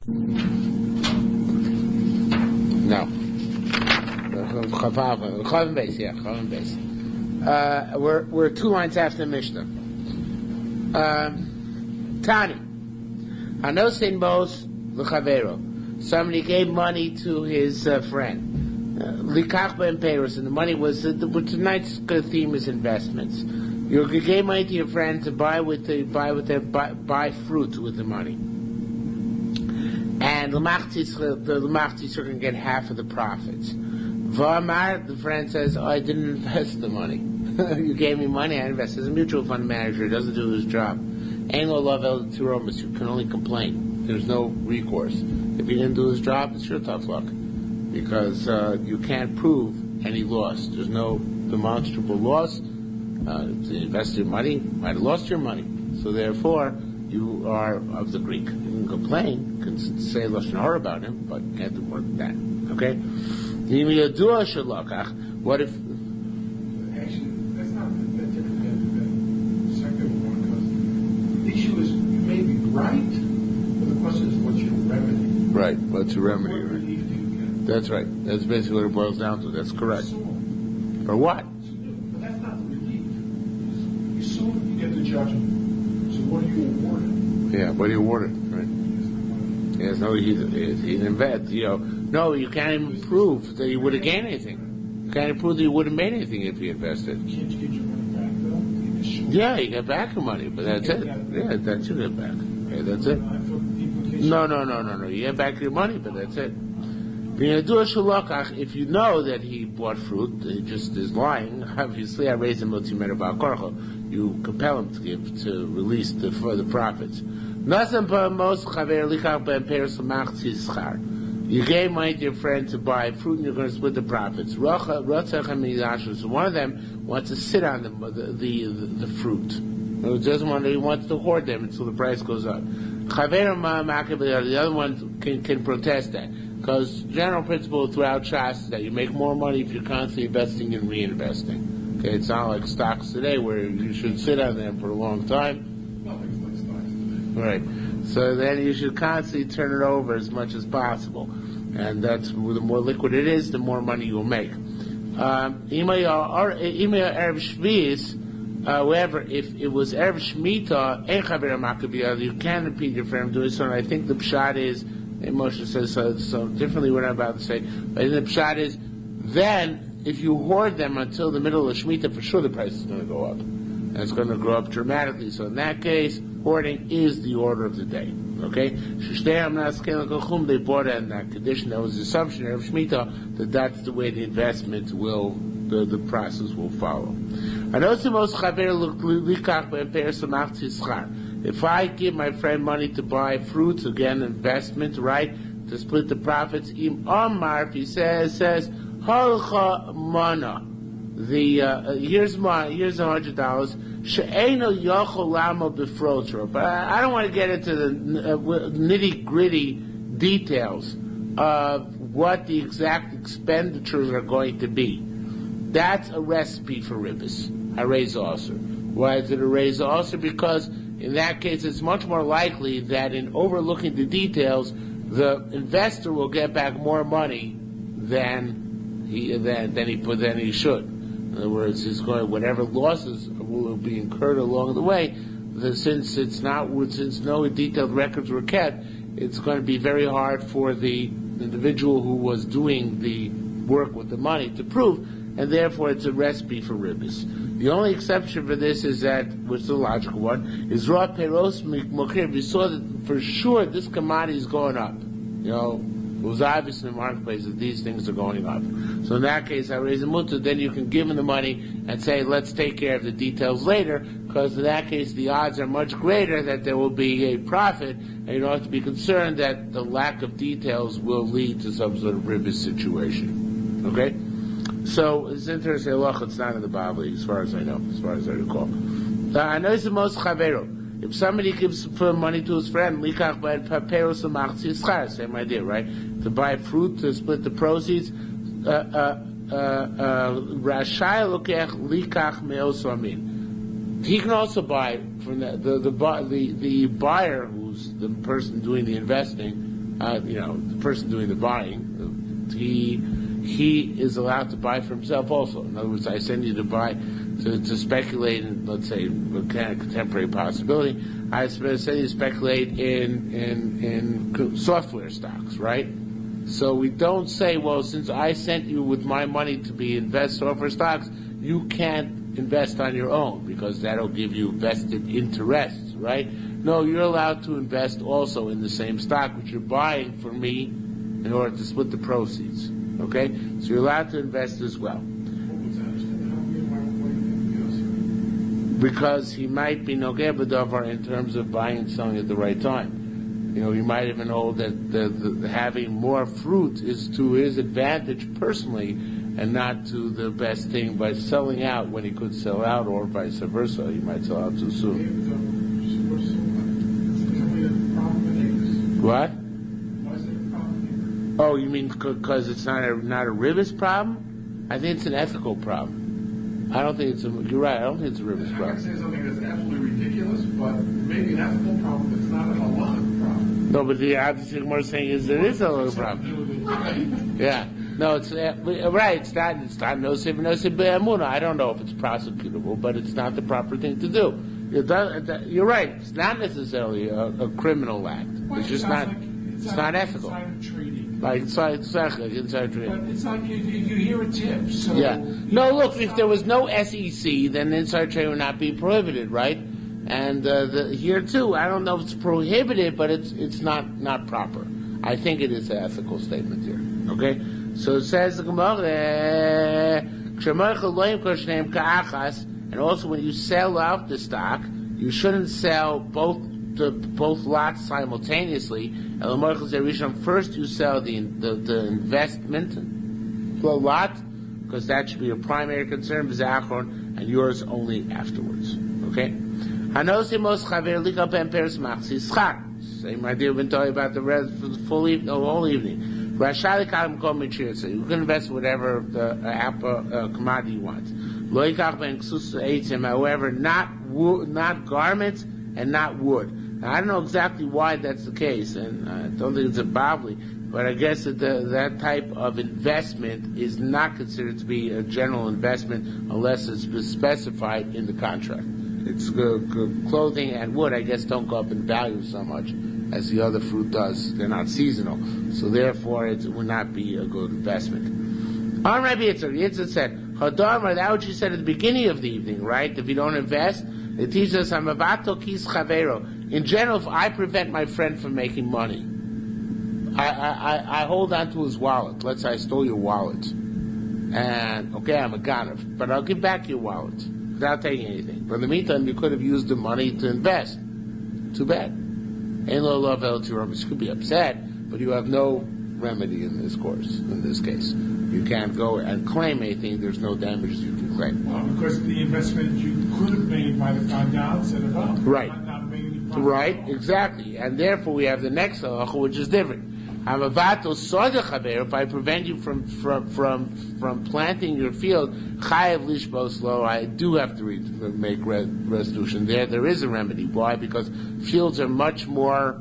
No. Chavim base, yeah, Chavim base. We're 2 lines after Mishnah. Tani. Hanosin bos l'chavero. Somebody gave money to his friend. Likach ben Paris, and the money was, tonight's theme is investments. You gave money to your friend to buy fruit with the money. And the Lamachtis are going to get half of the profits. V'amar, the friend says, I didn't invest the money. You gave me money, I invested. As a mutual fund manager, he doesn't do his job. Ain't no love el tiromas, you can only complain. There's no recourse. If he didn't do his job, it's your tough luck. Because you can't prove any loss. There's no demonstrable loss. If you invested your money, you might have lost your money. So therefore, you are of the Greek. You can complain, you can say lashon hara about him, but you can't do more than that. Okay? What if... Actually, that's not that different than the second one, because the issue is you may be right, but the question is what's your remedy? Right, what's your remedy? What relief do you get? That's right. That's basically what it boils down to. That's correct. For what? But that's not the relief. You sue, you get the judgment. So what are you awarded? Yeah, what are you awarded? Right. Yes, no, he didn't invest. No, you can't even prove that you would have gained anything. You can't even prove that you would have made anything if you invested. Can't you get your money back, though? Yeah, you get back your money, but that's it. Yeah, that's you get back. Okay, that's it. No. You get back your money, but that's it. If you know that he bought fruit, he just is lying. Obviously, I raise him you compel him to release the profits. You gave money to your friend to buy fruit, and you're going to split the profits. So one of them wants to sit on the fruit. He wants to hoard them until the price goes up. The other one can protest that. Because general principle throughout Shas is that you make more money if you're constantly investing and reinvesting. Okay, it's not like stocks today where you should sit on them for a long time. Nothing's like stocks today. Right. So then you should constantly turn it over as much as possible. And that's, the more liquid it is, the more money you'll make. However, if it was Erev Shemitah, you can repeat your friend doing so. And I think the pshat is, and Moshe says so differently what I'm about to say, but the pshat is, then, if you hoard them until the middle of Shemitah, for sure the price is going to go up. And it's going to grow up dramatically. So in that case, hoarding is the order of the day. Okay? They bought it in that condition. That was the assumption of Shemitah that that's the way the investment will, the process will follow. If I give my friend money to buy fruits, again, investment, right, to split the profits, Im Omar, if he says, Halcha mana, here's $100, she'eno yochol lamo befrotra. But I don't want to get into the nitty-gritty details of what the exact expenditures are going to be. That's a recipe for ribbis, a raise also. Why is it a raise also? Because in that case, it's much more likely that in overlooking the details, the investor will get back more money than he should. In other words, he's going, whatever losses will be incurred along the way, since no detailed records were kept, it's going to be very hard for the individual who was doing the work with the money to prove, and therefore it's a recipe for ribbis. The only exception for this is that, which is the logical one, is raw peros mokir. We saw that for sure this commodity is going up. It was obvious in the marketplace that these things are going up. So in that case, I raise a mutter, then you can give him the money and say, let's take care of the details later, because in that case, the odds are much greater that there will be a profit, and you don't have to be concerned that the lack of details will lead to some sort of ribbis situation. Okay? So, it's interesting, it's not in the Bible, as far as I know, as far as I recall. I know it's the most chavero. If somebody gives money to his friend, same idea, right? To buy fruit, to split the proceeds, he can also buy from the buyer, who's the person doing the investing, the person doing the buying, he is allowed to buy for himself also. In other words, I send you to buy, to speculate in, let's say, a contemporary possibility. I send you to speculate in software stocks, right? So we don't say, well, since I sent you with my money to be invest software stocks, you can't invest on your own because that'll give you vested interests, right? No, you're allowed to invest also in the same stock which you're buying for me in order to split the proceeds. Okay? So you're allowed to invest as well. Because he might be nogeh b'davar in terms of buying and selling at the right time. He might even hold that the having more fruit is to his advantage personally and not to the best thing by selling out when he could sell out, or vice versa. He might sell out too soon. What? Why is it a problem Oh, you mean because it's not a ribis problem? I think it's an ethical problem. I don't think it's you're right, I don't think it's a ribis problem. I'm not saying something that's absolutely ridiculous, but maybe an ethical problem that's not a halakhic problem. No, but the opposite more saying is there is a little problem. Yeah. No, it's right. It's not nosib be'amuna. I don't know if it's prosecutable, but it's not the proper thing to do. You're right. It's not necessarily a criminal act. Well, it's just not. It's not ethical. Insider trading. Like inside trading. But it's like you hear a tip. So Yeah. No, look. If there was no SEC, then inside trading would not be prohibited, right? And here too, I don't know if it's prohibited, but it's not proper. I think it is an ethical statement here. Okay. So it says the Gemara, and also when you sell out the stock, you shouldn't sell both lots simultaneously. First you sell the investment, the lot, because that should be your primary concern, and yours only afterwards. Okay? Same idea we've been talking about the rest for the whole evening. So you can invest whatever the commodity you want. However, not garments and not wood. Now, I don't know exactly why that's the case, and I don't think it's a bavli, but I guess that type of investment is not considered to be a general investment unless it's specified in the contract. It's clothing and wood, I guess, don't go up in value so much as the other fruit does. They're not seasonal, so therefore it would not be a good investment. On Rabbi Yitzchak said, Hadar, that what you said at the beginning of the evening, right? If you don't invest, it teaches us, Hamavato kis chavero. In general, if I prevent my friend from making money, I hold on to his wallet. Let's say I stole your wallet. And, okay, I'm a ganav, but I'll give back your wallet without taking anything. But in the meantime, you could have used the money to invest. Too bad. You could be upset, but you have no remedy in this case. You can't go and claim anything. There's no damages you can claim. Well, because the investment you could have made might have gone down instead of up. Right. Not made any profit. Right, exactly. And therefore we have the next halacha, which is different. If I prevent you from planting your field, chayav lishbos lo, I do have to make restitution. There is a remedy. Why? Because fields are much more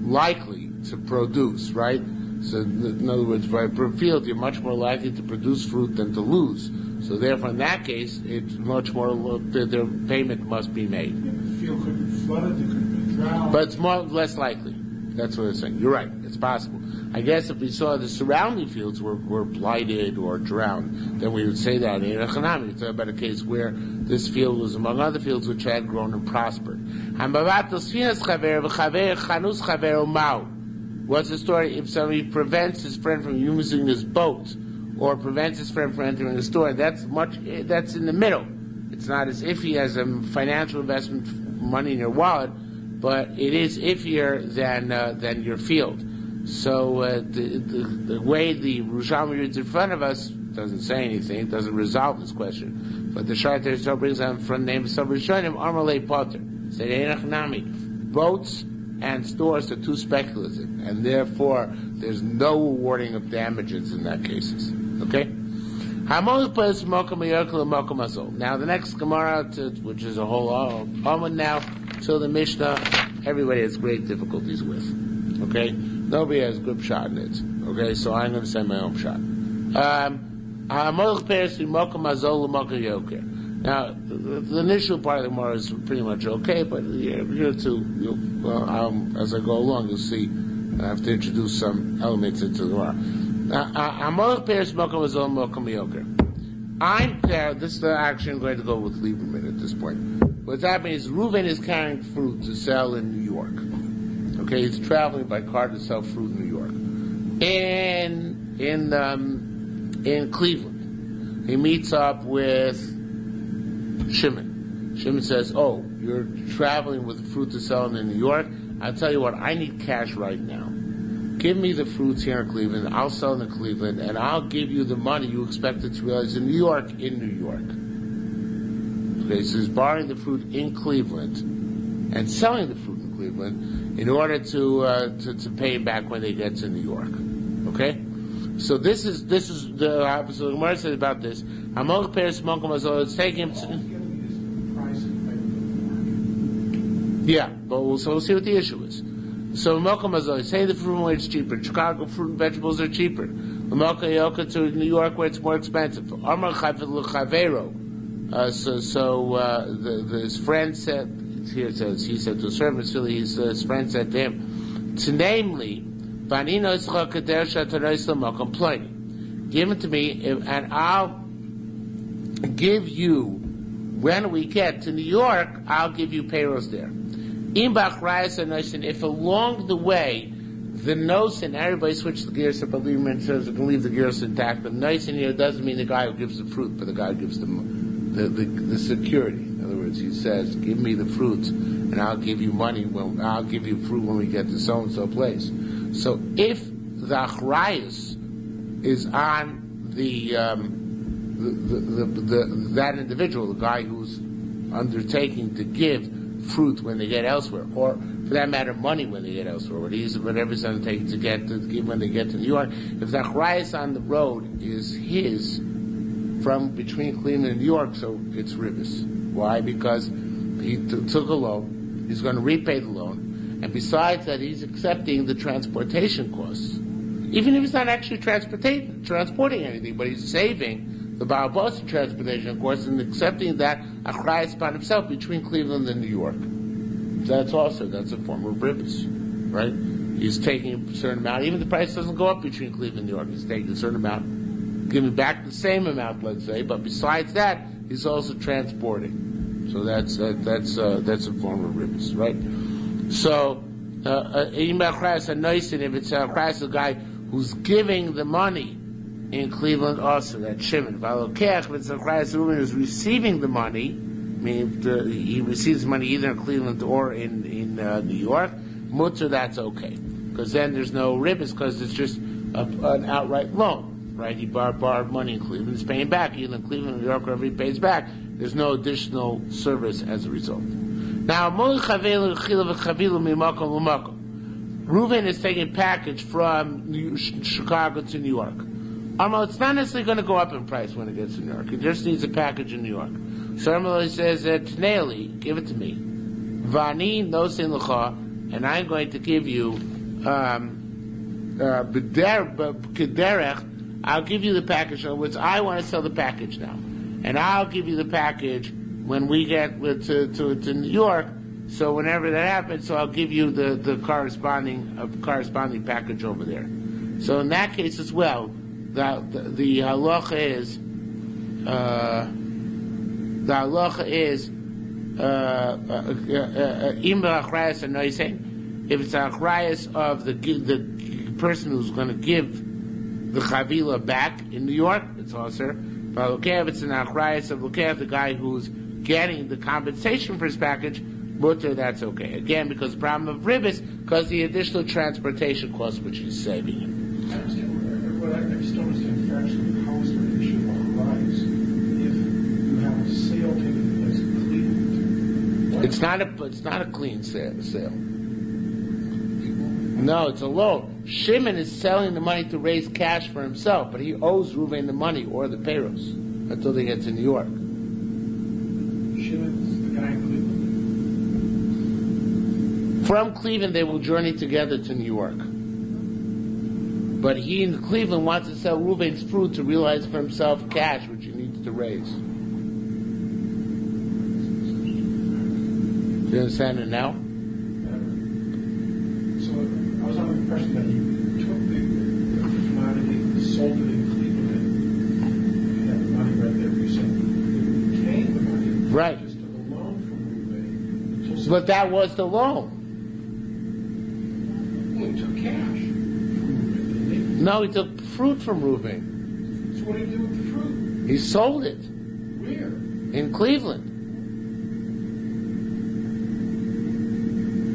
likely to produce, right? So in other words, by per field, you're much more likely to produce fruit than to lose. So therefore, in that case, it's much more, their payment must be made. Yeah, the field could be flooded, there could have been drought. But it's less likely. That's what it's saying. You're right. It's possible. I guess if we saw the surrounding fields were blighted or drowned, then we would say that in Echanami. It's about a case where this field was among other fields which had grown and prospered. What's the story if somebody prevents his friend from using his boat or prevents his friend from entering the store? That's in the middle. It's not as if he has a financial investment money in your wallet, but it is iffier than your field. So the way the Yerushalmi reads in front of us doesn't say anything, doesn't resolve this question. But the Shaitar still brings on front name of somebody showing him Armalei Potter. Say Nami. Boats and stores are too speculative, and therefore there's no awarding of damages in that cases. Okay? Now the next Gemara, which is a whole Amud now, till the Mishnah, everybody has great difficulties with. Okay? Nobody has a good shot in it. Okay? So I'm going to say my own shot. Now, the initial part of the Gemara is pretty much okay, but here too, as I go along, you'll see I have to introduce some elements into the Gemara. I'm there. This is actually I'm going to go with Lieberman at this point. What's happening is Reuven is carrying fruit to sell in New York. Okay, he's traveling by car to sell fruit in New York. In Cleveland, he meets up with Shimon. Shimon says, "Oh, you're traveling with fruit to sell in New York. I'll tell you what. I need cash right now. Give me the fruits here in Cleveland. I'll sell them in Cleveland, and I'll give you the money you expected to realize in New York. Okay, so he's borrowing the fruit in Cleveland and selling the fruit in Cleveland in order to pay him back when they get to New York. Okay, so this is the opposite. So the Gemara says about this. It's taking him to. Yeah, but we'll see what the issue is. So Mocha Mazoi, say the fruit where it's cheaper. In Chicago, fruit and vegetables are cheaper. Mocha Yoka to New York where it's more expensive. Amar Chavero. His friend said, here it says, he said to his servant, his friend said to him, to namely, Vanino Ischa Kader Shatarais Lamokam Ploini. Give it to me, and I'll give you, when we get to New York, I'll give you payrolls there. If along the way the nosin, everybody switched the gears, so Baliman says we can leave the gears intact, but nosin here doesn't mean the guy who gives the fruit, but the guy who gives the security. In other words, he says, give me the fruits and I'll give you money, I'll give you fruit when we get to so-and-so place. So if the achrayus is on that individual, the guy who's undertaking to give fruit when they get elsewhere, or for that matter, money when they get elsewhere, whatever he's undertaking to give when they get to New York. If the achrayus on the road is his from between Cleveland and New York, so it's ribis. Why? Because he took a loan, he's going to repay the loan, and besides that, he's accepting the transportation costs. Even if he's not actually transporting anything, but he's saving the Baal Boston transportation costs and accepting that achrayus upon himself between Cleveland and New York. That's a form of ribis, right? He's taking a certain amount, even if the price doesn't go up between Cleveland and New York, he's taking a certain amount, giving back the same amount, let's say, but besides that, he's also transporting. So that's a form of ribis, right? So, if it's a guy who's giving the money in Cleveland also, that's Shimon. If it's a Reuben who's receiving the money, meaning he receives money either in Cleveland or in New York, mutter, that's okay. Because then there's no ribis, because it's just an outright loan, right? He borrowed money in Cleveland, he's paying back, either in Cleveland or New York, wherever he pays back. There's no additional service as a result. Now, Reuven is taking a package from Chicago to New York. It's not necessarily going to go up in price when it gets to New York. It just needs a package in New York. So Amalei says, Tneili, give it to me. Vani nosin l'cha, and I'm going to give you kederech. I'll give you the package. In other words, I want to sell the package now, and I'll give you the package when we get to New York. So whenever that happens, so I'll give you the corresponding package over there. So in that case as well, the halacha is if it's a achrayus of the person who's going to give the chavila back in New York, it's also. If it's an achrayus of the guy who's getting the compensation for his package, mutter, that's okay. Again, because the problem of ribis, because the additional transportation costs which he's saving him. I understand. What I just don't understand factually, how is there an issue of achrayus if you have a sale taking place in Cleveland? It's not a clean sale. No, it's a loan. Shimon is selling the money to raise cash for himself, but he owes Reuven the money or the payrolls until they get to New York. Shimon's the guy in From Cleveland, they will journey together to New York. But he in Cleveland wants to sell Reuben's fruit to realize for himself cash, which he needs to raise. Do you understand it now? So I was under the impression that he took the commodity, sold it in Cleveland, and had the money right there. You said he became the money. Right. Just took a loan from Reuben. But that was the loan. Well, he took cash from Reuben, didn't he? No, he took fruit from Reuben. So what did he do with the fruit? He sold it Where? in Cleveland.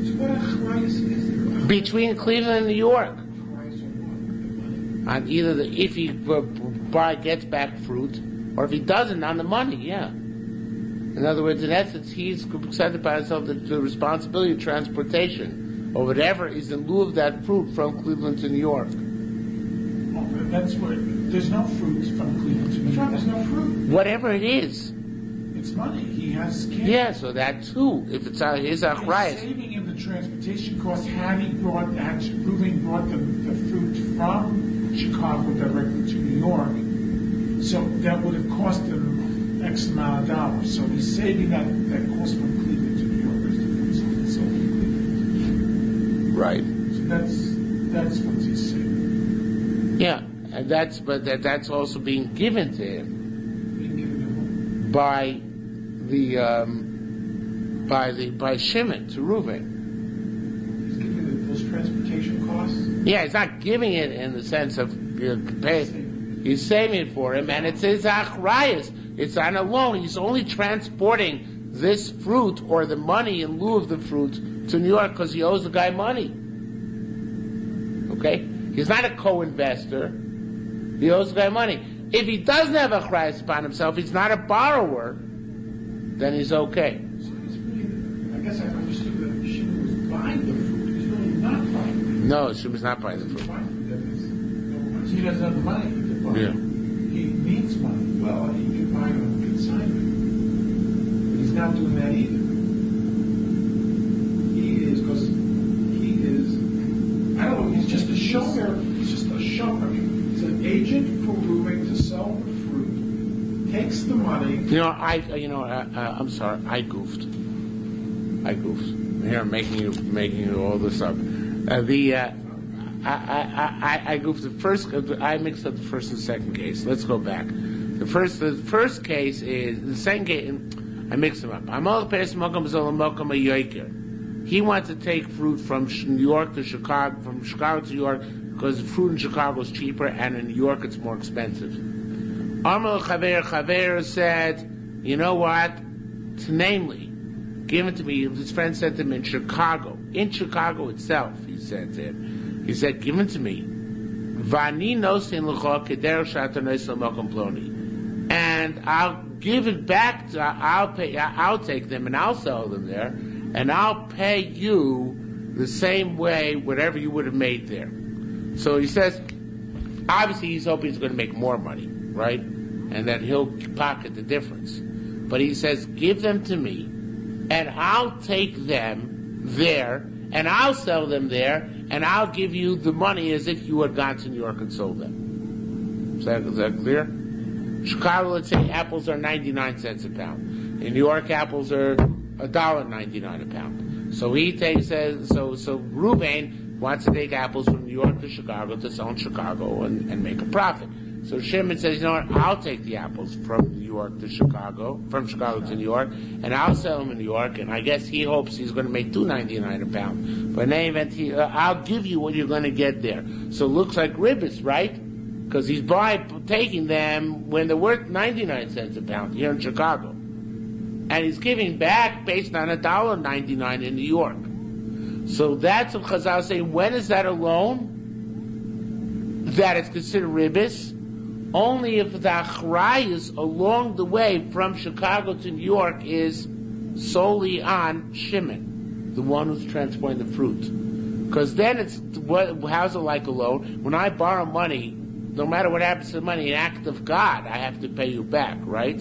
So what achrayus is there? Between Cleveland and New York. Achrayus on what? The money? On either if he gets back fruit, or if he doesn't, on the money, yeah. In other words, in essence, he's accepted by himself the responsibility of transportation, or whatever is in lieu of that fruit from Cleveland to New York. Oh, that's where there's no fruit from Cleveland to New That's right, York. there's no fruit. Whatever it is. It's money. He has cash. Yeah, so that too, if it's his He's achrayus. saving him the transportation costs had Reuben brought the fruit from Chicago directly to New York, so that would have cost him X amount of dollars. So he's saving that cost from Cleveland to New York. So Right. that's what he's saving. Yeah, and that's also being given to him Being given to him. by Shimon to Reuben. He's giving those transportation costs. Yeah, he's not giving it in the sense of pay. He's saving it for him, and it's his achrayus. It's on a loan. He's only transporting this fruit or the money in lieu of the fruit to New York because he owes the guy money. Okay? He's not a co-investor. He owes the guy money. If he doesn't have a achrayus upon himself, he's not a borrower, then he's okay. So he's really, I guess I understood that Shimon was buying the fruit. He's really not buying the fruit. No, Shimon's not buying the He's fruit. buying it. That is no money. He doesn't have the money to buy. Yeah. He needs money. Well, he could buy it on consignment. But he's not doing that either. I don't know, he's just a shower. He's just a shower. He's an agent for Reuben to sell the fruit, takes the money. I'm sorry, I goofed. Here, I'm making you all this up. I goofed the first. I mixed up the first and second case. Let's go back. The first case is the second case. I mixed them up. He wants to take fruit from New York to Chicago, from Chicago to New York, because fruit in Chicago is cheaper, and in New York it's more expensive. Amar Chaver said, you know what? Namely, give it to me. His friend said to him in Chicago itself, he said to him, give it to me. Vani nosin l'cho keder shata nosin l'mokom ploni. And I'll give it back, I'll take them and I'll sell them there, and I'll pay you the same way, whatever you would have made there. So he says, obviously he's hoping he's going to make more money, right? And that he'll pocket the difference. But he says, give them to me, and I'll take them there, and I'll sell them there, and I'll give you the money as if you had gone to New York and sold them. Is that clear? Chicago, let's say apples are 99 cents a pound. In New York, apples are $1.99 a pound. So so Reuben wants to take apples from New York to Chicago to sell in Chicago and make a profit. So Shimon says, you know what, I'll take the apples from New York to Chicago, from Chicago to New York, and I'll sell them in New York, and I guess he hopes he's going to make $2.99 a pound. But in any event, I'll give you what you're going to get there. So it looks like ribbis, right? Because he's taking them when they're worth 99 cents a pound here in Chicago. And he's giving back based on $1.99 in New York. So that's what Chazal say. When is that a loan? That is considered ribbis. Only if the achrayus along the way from Chicago to New York is solely on Shimon, the one who's transporting the fruit. Because then how's it like a loan? When I borrow money, no matter what happens to the money, an act of God, I have to pay you back, right?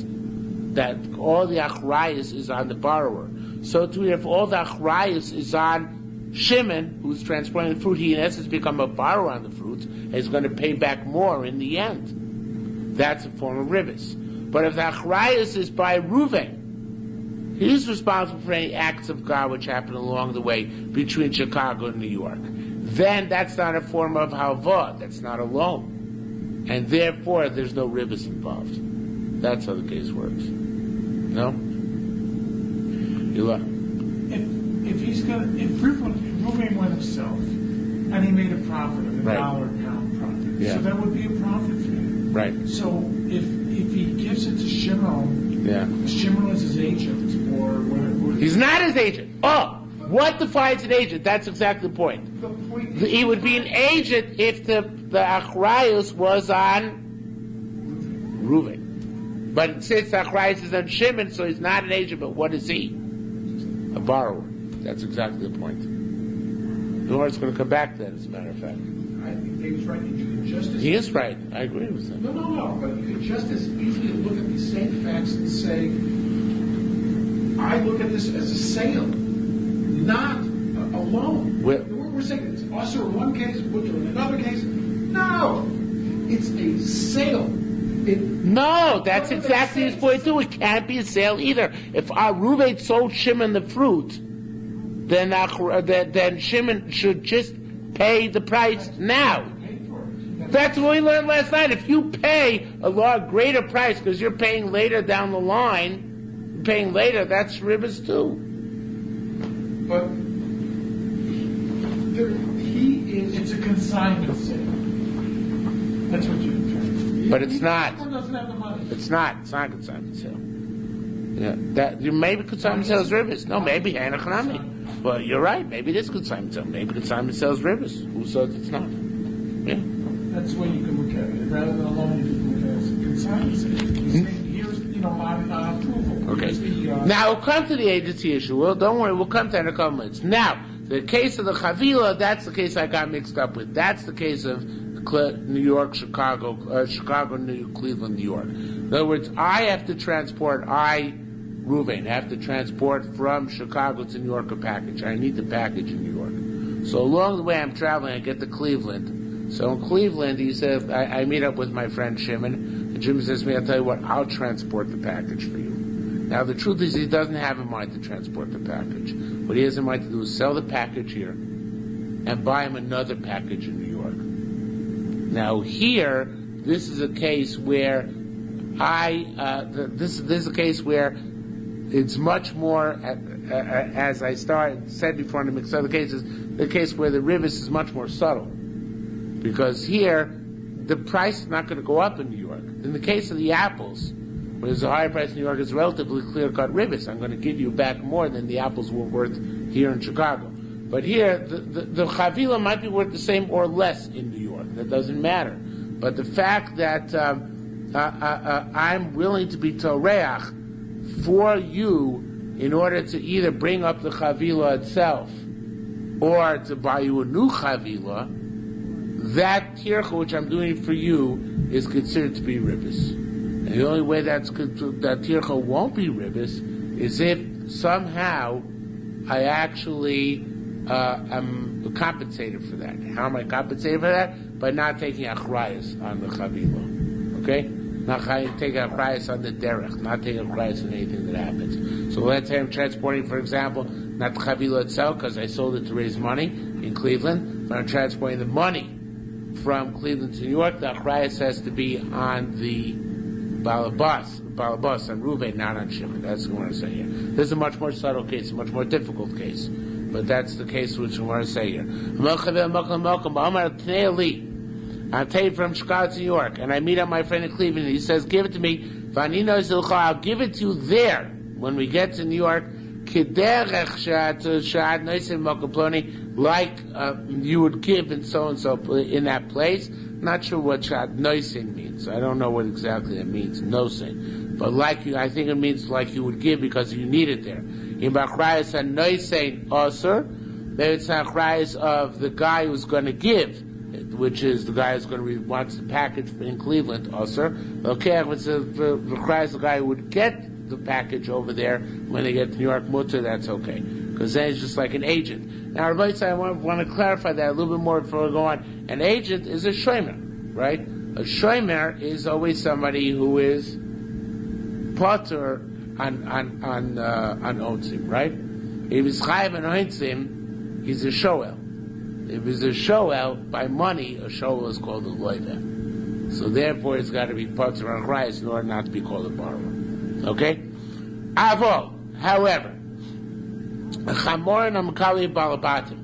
That all the achrayus is on the borrower. So too, if all the achrayus is on Shimon, who's transporting the fruit, he in essence become a borrower on the fruit, and is going to pay back more in the end. That's a form of ribis. But if the achrayus is by Reuven, he's responsible for any acts of God which happen along the way between Chicago and New York. Then that's not a form of halva, that's not a loan. And therefore, there's no ribis involved. That's how the case works. No? If Reuven went himself and he made a profit of $1 pound profit, so that would be a profit for him. Right. So if he gives it to Shimon, Shimon is his agent, or he's not his agent. Oh, what defines an agent? That's exactly the point. He would be an agent if the achrayus was on Reuven. But since the achrayus is on Shimon, so he's not an agent, but what is he? A borrower. That's exactly the point. The Lord's going to come back to that, as a matter of fact. I think David's right. You could just as he is right. I agree with him. No. But you could just as easily look at these same facts and say, I look at this as a sale, not a loan. We're saying it's also in one case, Butcher in another case. No, it's a sale. No, that's exactly his point too. It can't be a sale either. If Reuven sold Shimon the fruit, then Shimon should just pay the price now. That's what we learned last night. If you pay a lot greater price because you're paying later down the line, that's ribas too. But it's a consignment sale. That's what you're trying. But it's not. Doesn't have the money. It's not. It's not a consignment sale. Yeah, that maybe consignment sale is ribis. No, maybe hanachanami. Well, you're right. Maybe it is consignment sale. Maybe consignment sale is ribis. Who says it's not? Yeah. That's the way you can look at it. Rather than a loan, you can look at it as a consignment sale. Here's, my approval. Okay. Now we'll come to the agency issue. Well, don't worry. We'll come to it in a couple minutes. Now, the case of the chavila, that's the case I got mixed up with. That's the case of New York, Chicago, New York, Cleveland, New York. In other words, I have to transport, Reuven, have to transport from Chicago to New York a package. I need the package in New York. So along the way I'm traveling, I get to Cleveland. So in Cleveland, he says, I meet up with my friend Shimon, and Shimon says to me, I'll tell you what, I'll transport the package for you. Now the truth is he doesn't have in mind to transport the package. What he has in mind to do is sell the package here and buy him another package in New York. Now here, this is a case where this is a case where it's much more, as I said before in the mixed other cases, the case where the ribis is much more subtle. Because here, the price is not going to go up in New York. In the case of the apples, where there's a higher price in New York, it's relatively clear-cut ribis. I'm going to give you back more than the apples were worth here in Chicago. But here, the chavila might be worth the same or less in New York. That doesn't matter. But the fact that I'm willing to be toreach for you in order to either bring up the chavila itself or to buy you a new chavila, that tircha which I'm doing for you is considered to be ribis. And the only way that tircha won't be ribis is if somehow I actually am compensated for that. How am I compensated for that? By not taking achrayus on the chavila. Okay? Not taking achrayus on the derech, not taking achrayus on anything that happens. So let's say I'm transporting, for example, not the chavila itself, because I sold it to raise money in Cleveland, but I'm transporting the money from Cleveland to New York. The achrayus has to be on the balabas, on Reuven, not on Shimon. That's what I want to say here. This is a much more subtle case, a much more difficult case. But that's the case which I want to say here. I'm taken from Chicago to New York, and I meet up my friend in Cleveland, and he says, give it to me. I'll give it to you there. When we get to New York, like you would give in so-and-so in that place. Not sure what shad noisin means. I don't know what exactly it means, nosin. But like you, I think it means like you would give because you need it there. In Bachrayas and noisin osir, then it's achrayas of the guy who's going to give, which is the guy who's going to wants the package in Cleveland osir. Okay, if it's the achrayas the guy who would get the package over there when they get to New York mutter, that's okay. Because then it's just like an agent. Now, Rabbi, I want to clarify that a little bit more before we go on. An agent is a shomer, right? A shomer is always somebody who is potter on onsim, right? If he's chayav on onsim, he's a shoel. If he's a shoel by money, a shoel is called a loiva. So therefore, it's got to be potter on chayes in order not to be called a borrower. Okay? Avol, however, chamorin amkali balabatim.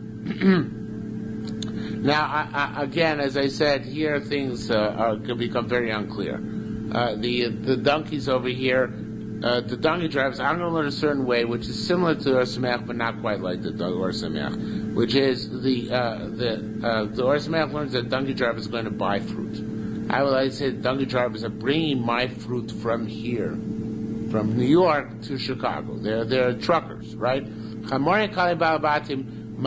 Now, again, as I said, here things can become very unclear. The donkeys over here, the donkey drivers, I'm going to learn a certain way, which is similar to Or Sameach, but not quite like the Or Sameach, which is the Or Sameach learns that donkey drivers are going to buy fruit. I would say donkey drivers are bringing my fruit from here, from New York to Chicago. They're truckers, right? Chamorin kali balabatim. They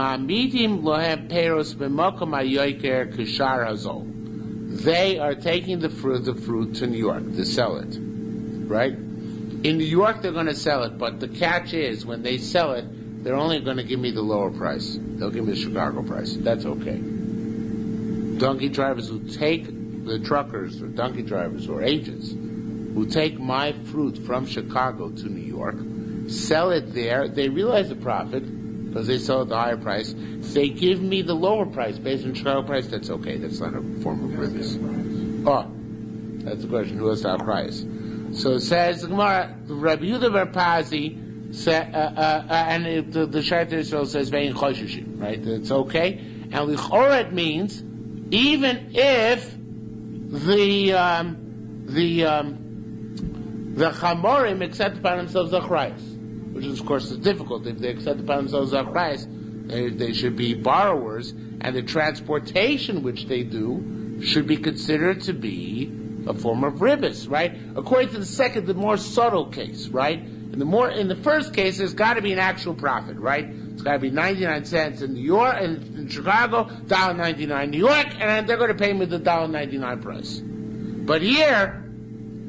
are taking the fruit to New York to sell it, right? In New York, they're going to sell it, but the catch is when they sell it, they're only going to give me the lower price. They'll give me the Chicago price. That's okay. Donkey drivers who take the truckers or donkey drivers or agents who take my fruit from Chicago to New York, sell it there, they realize the profit, because they sell at the higher price. If they give me the lower price based on Chicago price, that's okay. That's not a form of business. Oh, that's the question. Who has to have price? So it says the Gemara, Rabbi Yehuda bar Pazi, and the Shaita Yisrael says vein choshushim, right? It's okay. And lichora it means even if the chamorim accept upon themselves the chayes, which is, of course, is difficult. If they accept upon themselves a price, they should be borrowers, and the transportation which they do should be considered to be a form of ribis, right? According to the second, the more subtle case, right? In the first case, there's got to be an actual profit, right? It's got to be 99 cents in New York, in Chicago, $1.99 in New York, and they're going to pay me the $1.99 price. But here,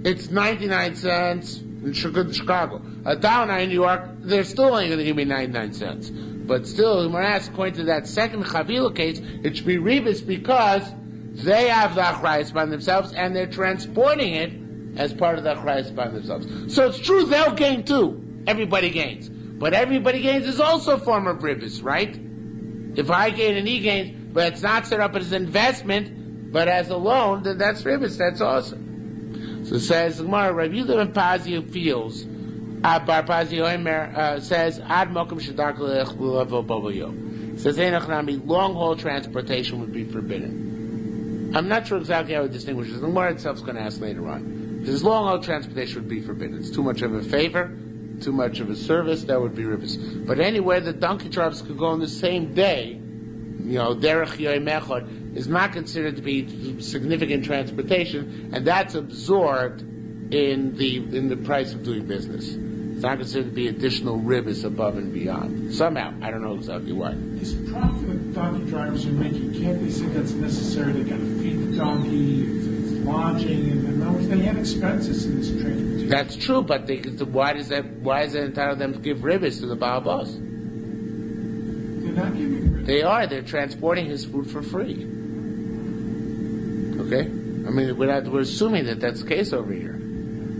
it's 99 cents in Chicago. $1.99 in New York, they're still only going to give me 99 cents. But still, when I ask, according to that second Chavila case, it should be ribis because they have the achrayus by themselves and they're transporting it as part of the achrayus by themselves. So it's true, they'll gain too. Everybody gains. But everybody gains is also a form of ribis, right? If I gain and he gains, but it's not set up as an investment, but as a loan, then that's ribis. That's awesome. So it says, Rabbi Yehuda ben Pazi feels, Bar Pazi Omer says, Ad Mokum Shadak L'Levo says, long haul transportation would be forbidden. I'm not sure exactly how it distinguishes. The Gemara itself is going to ask later on. Because long haul transportation would be forbidden. It's too much of a favor, too much of a service, that would be ribis. But anywhere the donkey drivers could go on the same day, Derech Yoim Echad, is not considered to be significant transportation, and that's absorbed in the price of doing business. It's not considered to be additional ribis above and beyond. Somehow, I don't know exactly why. This profit that donkey drivers are making, can't they say that's necessary? They got to feed the donkey, it's lodging, and in other words, they have expenses in this transportation. That's true, but why is that entitled them to give ribis to the Baal Boss? They're not giving ribis. They are. They're transporting his food for free. Okay? I mean, we're assuming that that's the case over here.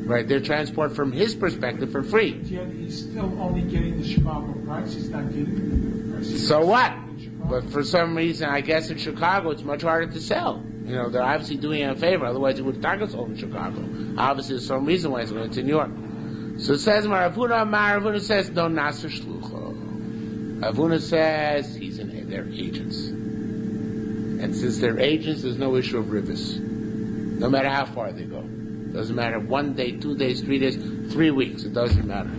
Right? They're transported from his perspective for free. Yet he's still only getting the Chicago price. He's not getting the price. So what? But for some reason, I guess in Chicago, it's much harder to sell. They're obviously doing it a favor. Otherwise, it would not have sold in Chicago. Obviously, there's some reason why it's going to New York. So it says, Maravuna says, no Nasser Shlucho. Ravuna says, they're agents. And since they're agents, there's no issue of ribis. No matter how far they go. Doesn't matter 1 day, 2 days, 3 days, 3 weeks. It doesn't matter.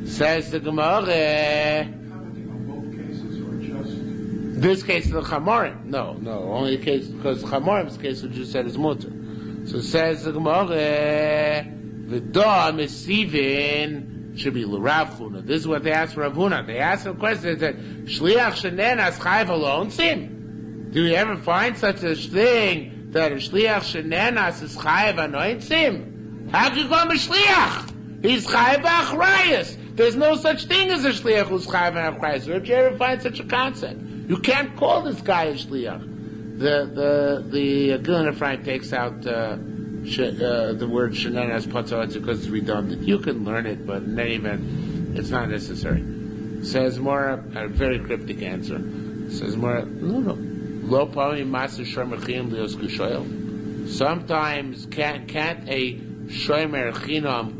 Says the Gemara. Commenting on both cases or just this case, the Chamorim. No. Only the case because Chamorim's case, which you said is mutter. So says the Gemara. V'da mesivin should be l'Rav Huna. This is what they asked for Rav Huna. They asked him a question. They said, "Shliach shenenas chayv alone sim." Do you ever find such a thing? That a shliach shenenas is chayav anointim. How can you call him a shliach? He's chayav achrayus. There's no such thing as a shliach who's chayav and achrayus. Where did you ever find such a concept? You can't call this guy a shliach. The Gilin Ephraim takes out the word shenan as patzot because it's redundant. You can learn it, but in any event, it's not necessary. Says more a very cryptic answer. Says more no. Lo pami maser shomachim lios kushoyel. Sometimes can't a shomer chinam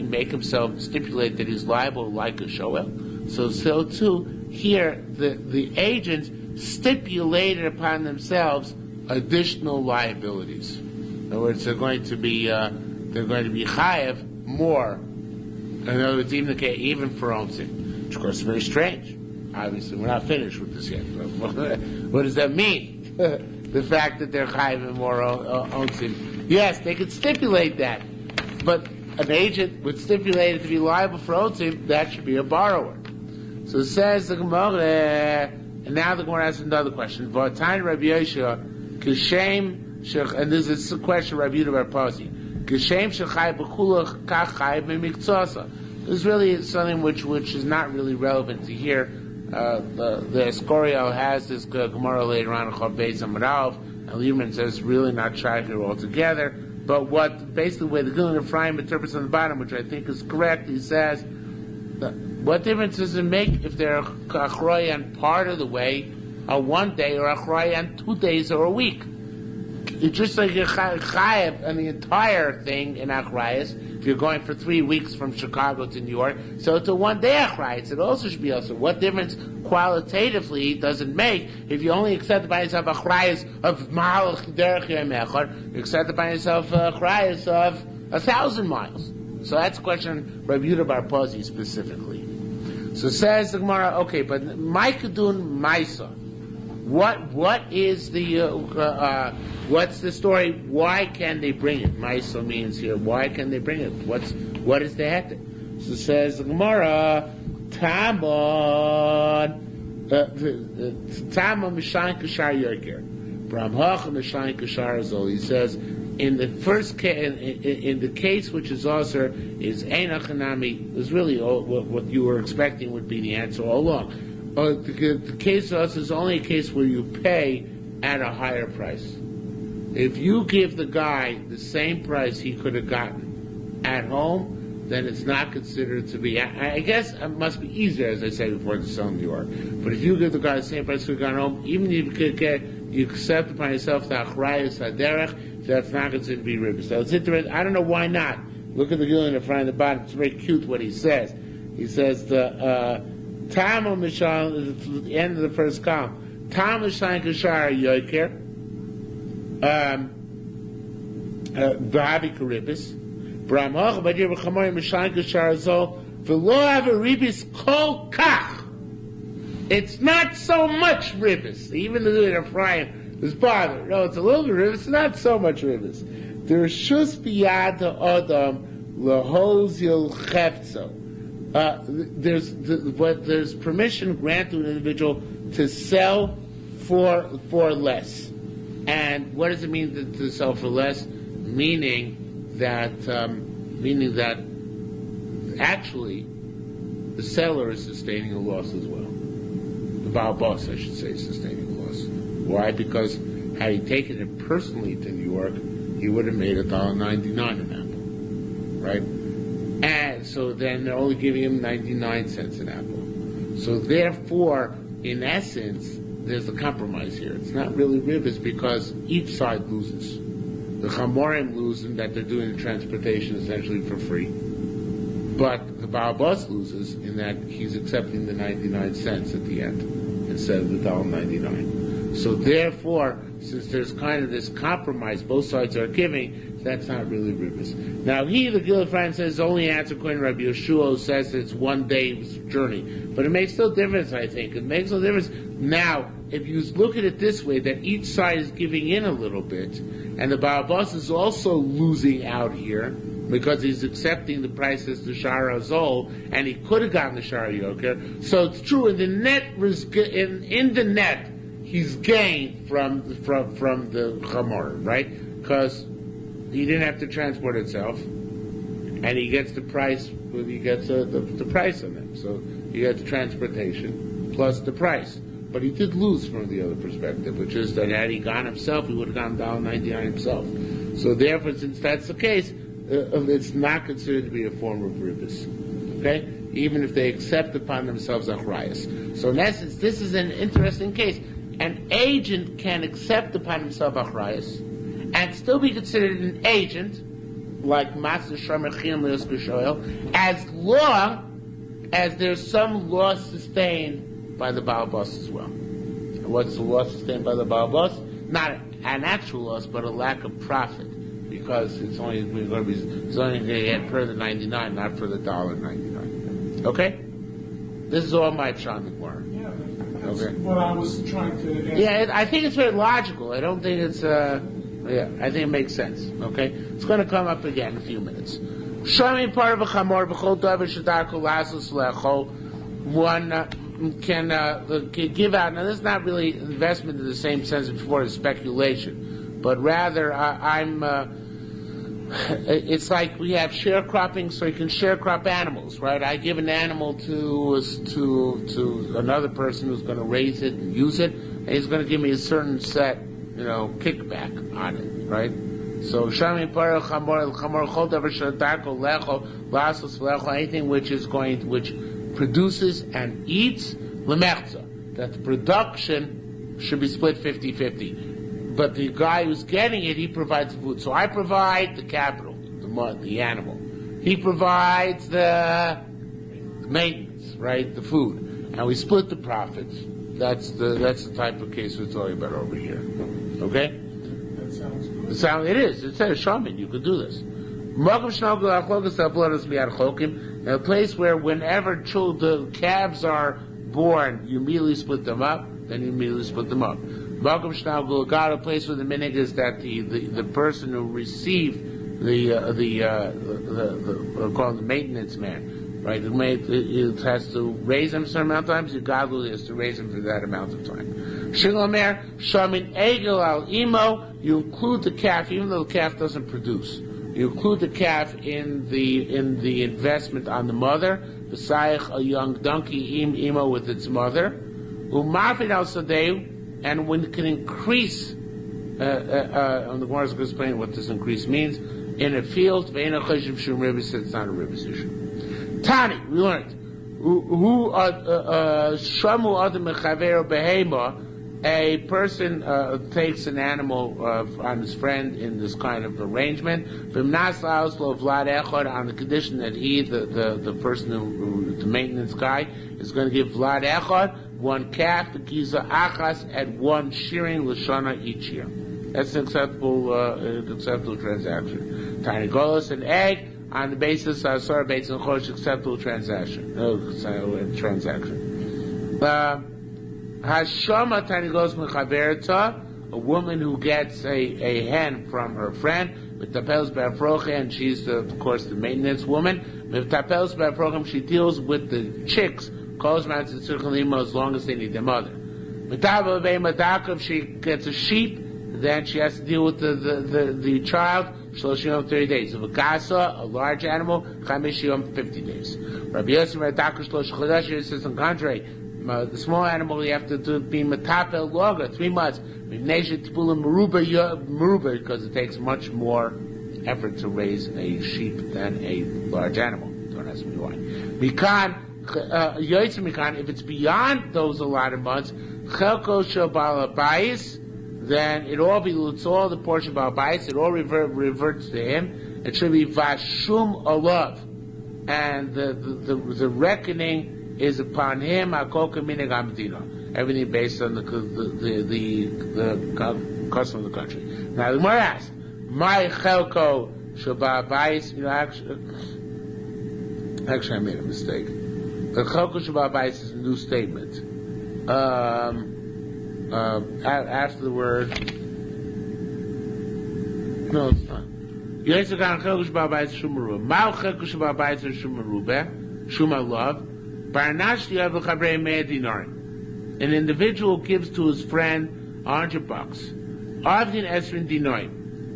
make himself stipulate that he's liable like a shoel. So too here the agents stipulated upon themselves additional liabilities. In other words, they're going to be chayav more. In other words, even for onsim, which of course is very strange. Obviously, we're not finished with this yet. What does that mean? The fact that they're chayav more onsim. Yes, they could stipulate that, but an agent would stipulate it to be liable for onsim. That should be a borrower. So it says the Gemara. And now the Gemara asks another question. V'atani Rabbi Yosha, Kishem, and this is a question Rabbi Yehuda Bar Pazi. Kishem shechai b'kulach kach chai b'miktsasa. This is really something which is not really relevant to here. The Escorial has this Gemara later on in Chav Beis Amud Aleph, and Lieberman says really not tried here altogether. But what basically the way the Gilin Ephraim interprets on the bottom, which I think is correct, he says, what difference does it make if they're achroi on part of the way, or 1 day, or achroi on 2 days, or a week? It's just like you're chayav on the entire thing in achrayas. If you're going for 3 weeks from Chicago to New York, so it's a 1 day achrayas. It also should be also. What difference qualitatively does it make if you only accept by yourself achrayas of mahalach derech yom echad, you accept by yourself achrayas of 1,000 miles? So that's a question Rabbi Yehuda Bar Pazi specifically. So says the Gemara, okay, but Maikadun Maisa, what is the what's the story? Why can they bring it? Maisa means here, why can they bring it? What is the heter? So says the Gemara, Tamon Mishayin Kashar Yerker, Bramhach Mishayin Kashar Azol. He says, in the first case, in the case which is also is Einachanami, is really what you were expecting would be the answer all along. The case also is only a case where you pay at a higher price. If you give the guy the same price he could have gotten at home, then it's not considered to be. I guess it must be easier, as I said before, to sell in New York. But if you give the guy the same price he could have gotten home, even if you accept upon yourself the achrayus haderech, that's not considered to be ribbis. So it's interesting. I don't know why not. Look at the Gilin in front of the bottom. It's very cute what he says. He says the Tamo Mishal is the end of the first column. Tamo Mishayin Kashar Yoker Bahavi Karibis Bramach Badir B'Chamorim Mishayin Kashar Zol V'lo Have a Ribis Kol Kach. It's not so much ribis. Even the Gilin Ephraim is bothered. No, it's a little bit ribis. It's not so much ribis. There's shus biyad Adam lahozil chefzo. There's permission granted to an individual to sell for less. And what does it mean to sell for less? Meaning that actually the seller is sustaining a loss as well. The Baal Boss, I should say, is sustaining a loss. Why? Because had he taken it personally to New York, he would have made $1.99 an apple, right? And so then they're only giving him 99 cents an apple. So therefore, in essence, there's a compromise here. It's not really ribis because each side loses. The Chamorim lose in that they're doing the transportation essentially for free. But the Baal Bus loses in that he's accepting the 99 cents at the end instead of the $1.99. So therefore, since there's kind of this compromise both sides are giving, that's not really ribis. Now the Gilin Ephraim says only answer according to Rabbi Yeshua says it's 1 day's journey. But it makes no difference, I think. It makes no difference. Now, if you look at it this way, that each side is giving in a little bit, and the Baal Bus is also losing out here, because he's accepting the price as the Shara Azol, and he could have gotten the Shara Yoker. So it's true, in the net, in the net, he's gained from the Chamor, right? Because he didn't have to transport itself, and he gets the price but he gets the price on them. So he gets transportation plus the price. But he did lose from the other perspective, which is that had he gone himself, he would have gone $1.99 himself. So therefore, since that's the case, it's not considered to be a form of ribis. Okay? Even if they accept upon themselves achrayas. So in essence, this is an interesting case. An agent can accept upon himself achrayas and still be considered an agent, like Master Shomer Chiyam Leos B'Shoel, as long as there's some loss sustained by the Baal Boss as well. And what's the loss sustained by the Baal Boss? Not an actual loss, but a lack of profit, because it's only going to get per the 99, not for the $1.99. Okay? This is all my Pshat Gemara. Yeah, that's okay. What I was trying to ask. Yeah, I think it's very logical. I don't think it's I think it makes sense. Okay? It's going to come up again in a few minutes. Shami part of a chamor b'chol davar shedarko lasos lechol. One can give out. Now, this is not really investment in the same sense as before, it's speculation, but rather it's like we have sharecropping, so you can sharecrop animals, right? I give an animal to another person who's going to raise it and use it, and he's going to give me a certain set, kickback on it, right? So shami parah chamor chol davar shedarko lechol lasos lechol, anything which produces and eats lemechza, that the production should be split 50-50. But the guy who's getting it, he provides the food. So I provide the capital, the animal. He provides the maintenance, right, the food. And we split the profits. That's the type of case we're talking about over here. Okay? That sounds good. It is. It says shaman. You could do this. A place where whenever the calves are born, you immediately split them up, then you immediately split them up. A place where the minig is that the person who received call him the maintenance man, right? It has to raise him a certain amount of times. The gadol has to raise him for that amount of time. Shilomer shamin egel al imo. You include the calf, even though the calf doesn't produce. You include the calf in the investment on the mother. B'sayich, a young donkey imo with its mother. U'marfin al sadeu, and when it can increase. On the Gemara is going to explain what this increase means. In a field, ve'ena choshev shum ribis, it's not a ribis issue. Tani, we learned. Who shamu adam mechavero behema. A person takes an animal on his friend in this kind of arrangement, on the condition that he, the person the maintenance guy, is going to give vlad echad, one calf, the giza achas, and one shearing lashana each year. That's an acceptable transaction. Tiny golos, an egg, on the basis of Sarah Bates and Chosh, acceptable transaction. Hashama tani goes mechaverta, a woman who gets a hen from her friend, with tapels be'afroche, and she's of course the maintenance woman. With tapels be'afroche, she deals with the chicks, calls around to circulimo as long as they need their mother. If she gets a sheep, then she has to deal with the child. 30 days. If a gasa, a large animal, 50 days. Rabbi Yosef says on contrary. The small animal you have to be metapel longer, 3 months. Because it takes much more effort to raise a sheep than a large animal. Don't ask me why. If it's beyond those allotted months, then it's all the portion of Balabais, it all reverts to him. It should be Vashum Olav. And the reckoning is upon him, everything based on the custom of the country. Now the Gemara asks, my chelko shababais, actually I made a mistake. The chelko shababais is a new statement. After the word, no, it's not. Yetzagan chelko shababais shumaru. Mal chelko shababais shumaru shumalav. An individual gives to his friend $100, Avdin Esrin Dinoim,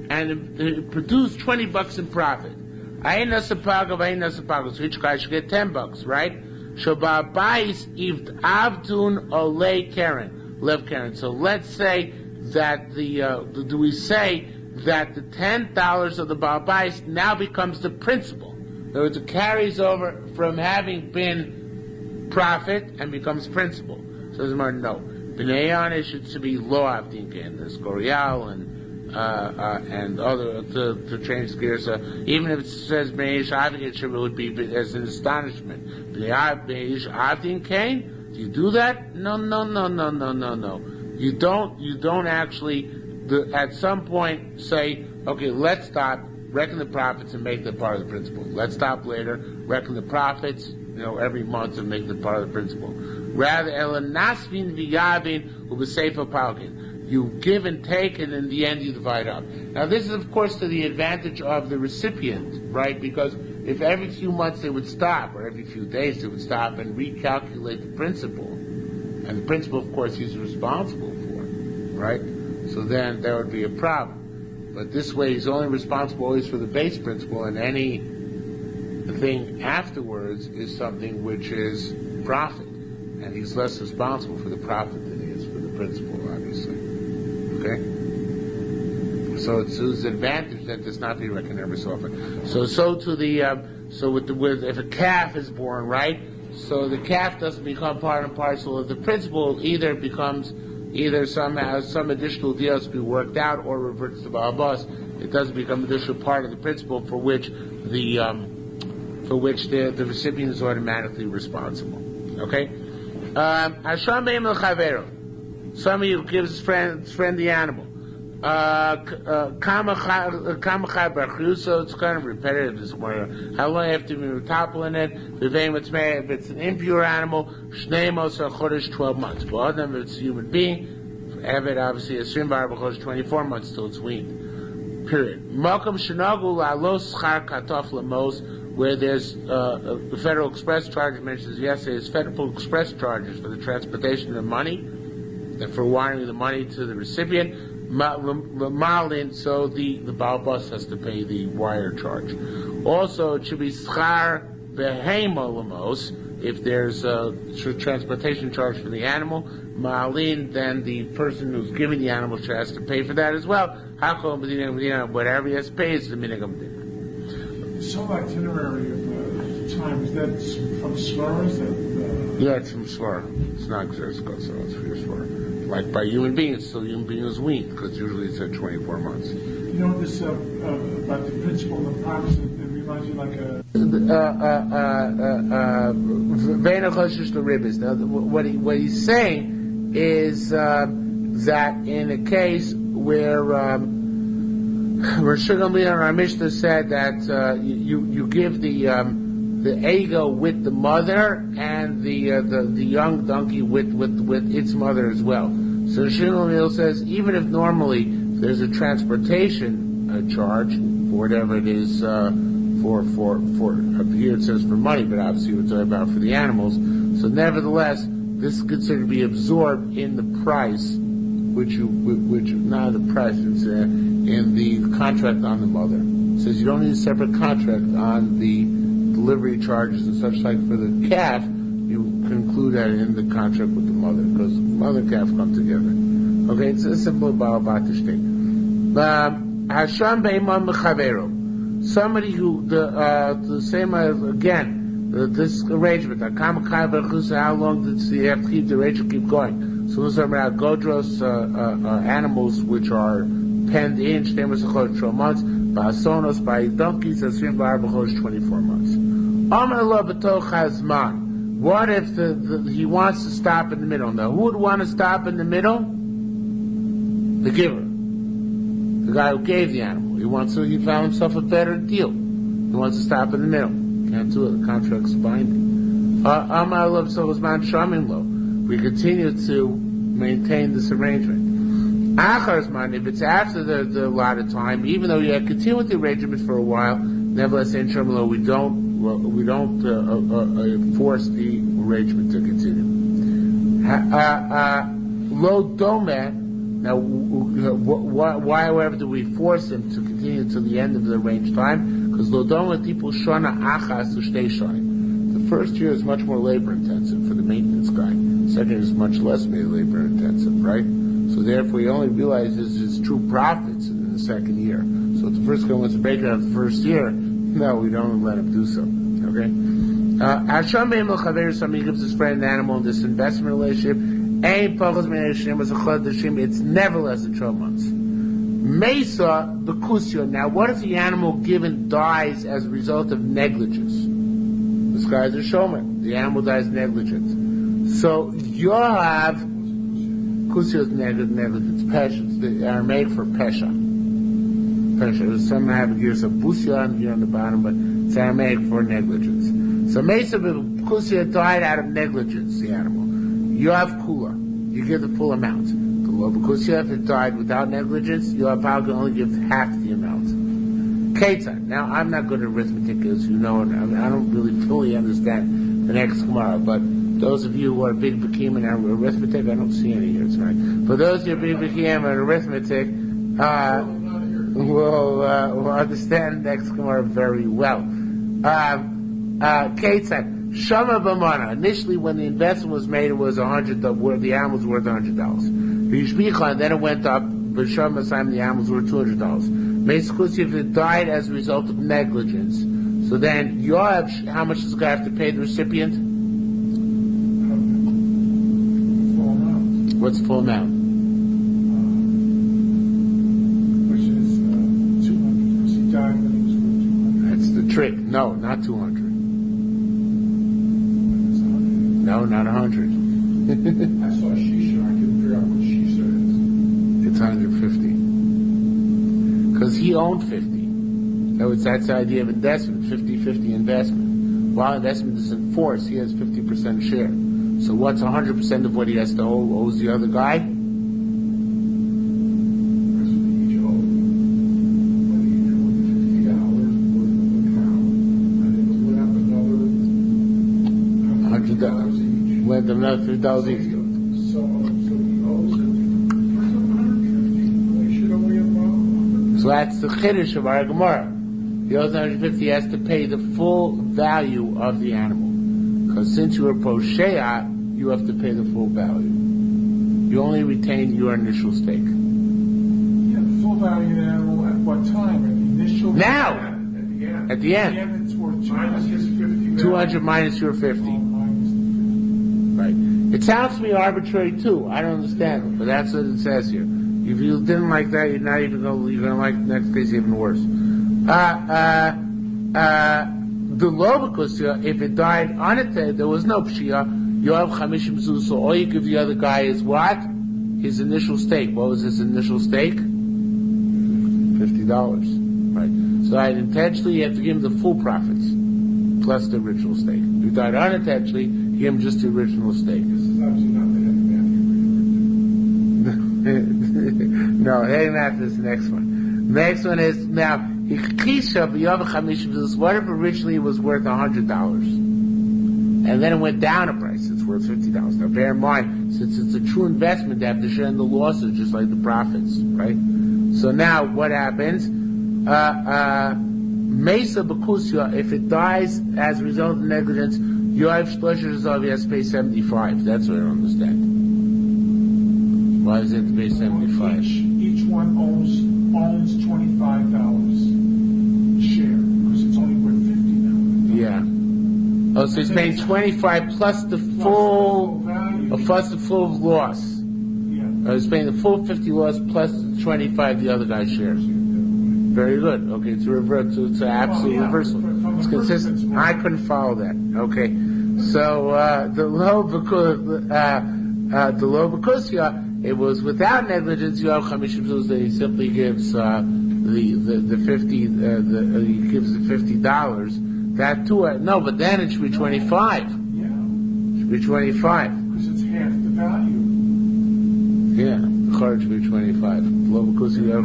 and it produced $20 in profit. So each guy should get $10, right? Shababais if avdun olei keren, lev keren. So let's say that do we say that the $10 of the Ba'abais now becomes the principal? In other words, it carries over from having been profit and becomes principal. So there's more no. B'nei Yonah should be lo avdin, there's Gorial and other to change gears. Even if it says B'nei Ish avdin, it would be as an astonishment. B'nei Ish avdin kain. Do you do that? No. You don't actually. At some point, say, okay, let's stop, reckon the profits, and make them part of the principal. Let's stop later, reckon the profits, every month, and make them part of the principal. Rather, elanasvin v'yavin u'b'seifa palkin. You give and take, and in the end, you divide up. Now, this is, of course, to the advantage of the recipient, right? Because if every few months they would stop, or every few days they would stop and recalculate the principal, and the principal, of course, he's responsible for, right? So then there would be a problem. But this way, he's only responsible always for the base principle, and anything afterwards is something which is profit. And he's less responsible for the profit than he is for the principle, obviously. Okay? So it's his advantage that does not be reckoned every so often. So to the with if a calf is born, right? So the calf doesn't become part and parcel of the principle. Either somehow some additional deals be worked out or reverts to Ba'abas. It doesn't become an additional part of the principle for which the recipient is automatically responsible. Okay? Hasham be'im el-chavero. Somebody who gives his friend the animal. So it's kind of repetitive this morning. How long after we topple in it? If it's an impure animal, 12 months. But if it's a human being, Eved obviously a 24 months till it's weaned. Period. Where there's the Federal Express charge mentions yesterday is Federal Express charges for the transportation of money and for wiring the money to the recipient. So the Baal Bus has to pay the wire charge. Also, it should be schar behema lamos if there's a transportation charge for the animal. Ma'alin, then the person who's giving the animal has to pay for that as well. Whatever he has to pay is the minhag medina. This whole itinerary of time, is that from Svara? Yeah, it's from Svara. It's not Xerisco, so it's for your Svara. Like by human beings, so human being is weaned, because usually it's at 24 months. You know this about the principle of the promise, it reminds you like a... Now, what he's saying is that in a case where Rosh our Mishnah said that you give the ego with the mother and the young donkey with its mother as well. So Shimon says even if normally there's a transportation charge for whatever it is for up here it says for money, but obviously we're talking about for the animals. So nevertheless, this is considered to be absorbed in the price, which not the price, it's in the contract on the mother. It says you don't need a separate contract on the delivery charges and such like for the calf. You conclude that in the contract with the mother, because mother and calf come together. Okay, it's a simple Ba'abatish thing. Hasham be'imam mechavero. Somebody who the same again. This arrangement, how long does he have to keep the arrangement keep going? So we're talking about godros, animals which are penned in, 12 months, ba'asonos, by donkeys, 24 months. What if he wants to stop in the middle? Now, who would want to stop in the middle? The giver. The guy who gave the animal. He found himself a better deal. He wants to stop in the middle. Can't do it. The contract's binding. We continue to maintain this arrangement. If it's after the allotted time, even though you continue with the arrangement for a while, nevertheless, in Shamalo, we don't force the arrangement to continue. Lo dome. Now, why, however, do we force him to continue to the end of the arranged time? Because lodoma tipo shana achas to stay shine. The first year is much more labor intensive for the maintenance guy. The second year is much less labor intensive, right? So therefore, he only realizes his true profits in the second year. So if the first guy wants to break it out the first year, no, we don't let him do so. Okay? Somebody gives his friend an animal in this investment relationship. It's never less than 12 months. Mesa bekusio. Now, what if the animal given dies as a result of negligence? This guy's a showman. The animal dies negligent. So you'll have kusio is negligence. Pesha. They are made for pesha. Pesha. Some have gears of busya here on the bottom, but it's Aramaic for negligence. So Mesa bekusio died out of negligence. The animal. You have kula. You give the full amount. The lo bekusio, if it died without negligence, you have power can only give half the amount. Ketzah. Now, I'm not good at arithmetic, as you know, and I don't really fully understand the next Gemara, but those of you who are big Bekim in arithmetic, I don't see any here tonight. For those of you big Bekim in arithmetic, will understand the next Gemara very well. Ketzah. Shama b'mana. Initially, when the investment was made, it was $100. Where the animal was worth $100. V'yishbicha, then it went up. B'shama time the animals were $200. Meiskusi, if it died as a result of negligence, so then Yoav, how much does the guy have to pay the recipient? Full amount. What's the full amount? Which is 200. Because he died when he was worth 200. That's the trick. No, not 200. No, not 100. I saw a shiur. I couldn't figure out what shiur is. It's 150. Because he owned 50. That's the idea of investment, 50-50 investment. While investment is in force, he has 50% share. So what's 100% of what he has to owes the other guy? That's what they each owe. Whether you do $50 worth of a cow, and it was without another $100 each. Went them another $50 each. So he owes it. $150. He should only have So that's the chiddush of our Gemara. He owes 150. He has to pay the full value of the animal. Because since you were posheya, you have to pay the full value. You only retain your initial stake. Yeah, the full value of the animal at what time? At the initial? Now! At the end. At the At end. the end, it's worth 200. Minus his 50. 200 minus your 50. Right. It sounds to me arbitrary too. I don't understand it, but that's what it says here. If you didn't like that, you're not even going to like the next case even worse. The lobakusia, if it died on it, there was no pshia. You have chamishim zuz, so all you give the other guy is what? His initial stake. What was his initial stake? $50. Right. So intentionally, you have to give him the full profits plus the original stake. If you died unintentionally, give him just the original stake. This is obviously not the heavy math. No, heavy math is the next one. The next one is now. What if originally it was worth $100, and then it went down a price? It's worth $50. Now, bear in mind, since it's a true investment, they have to share in the losses just like the profits, right? So now, what happens? Mesa bekusya, if it dies as a result of negligence, Yoav Shlosher Zav has to pay 75. That's what I don't understand. Why does it have to pay 75? Each one owns $25 share because it's only worth 50 now. Yeah. Oh, so he's paying 25 plus the full value. plus the full loss. Yeah. He's paying the full 50 loss plus the 25 the other guy shares. Very good. Okay, to revert to absolute reversal. It's consistent. I couldn't follow that. Okay, so the low bekusya, it was without negligence. You have chamishim zuz that he simply gives the 50. He gives the $50. That too. No, but then it should be 25. Yeah. It should be 25. Because it's half the value. Yeah, the card should be 25. Low bekusya.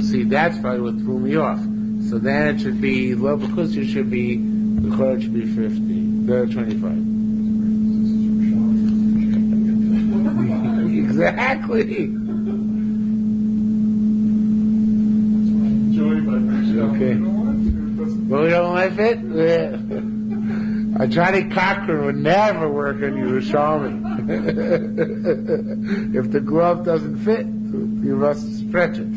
See, that's probably what threw me off. So then it should be, low bekusya should be, the card should be 50. 25. Exactly. Enjoy, but Okay. you don't want to. But I fit? A Johnny Cochran would never work on Yerushalmi. If the glove doesn't fit, you must stretch it.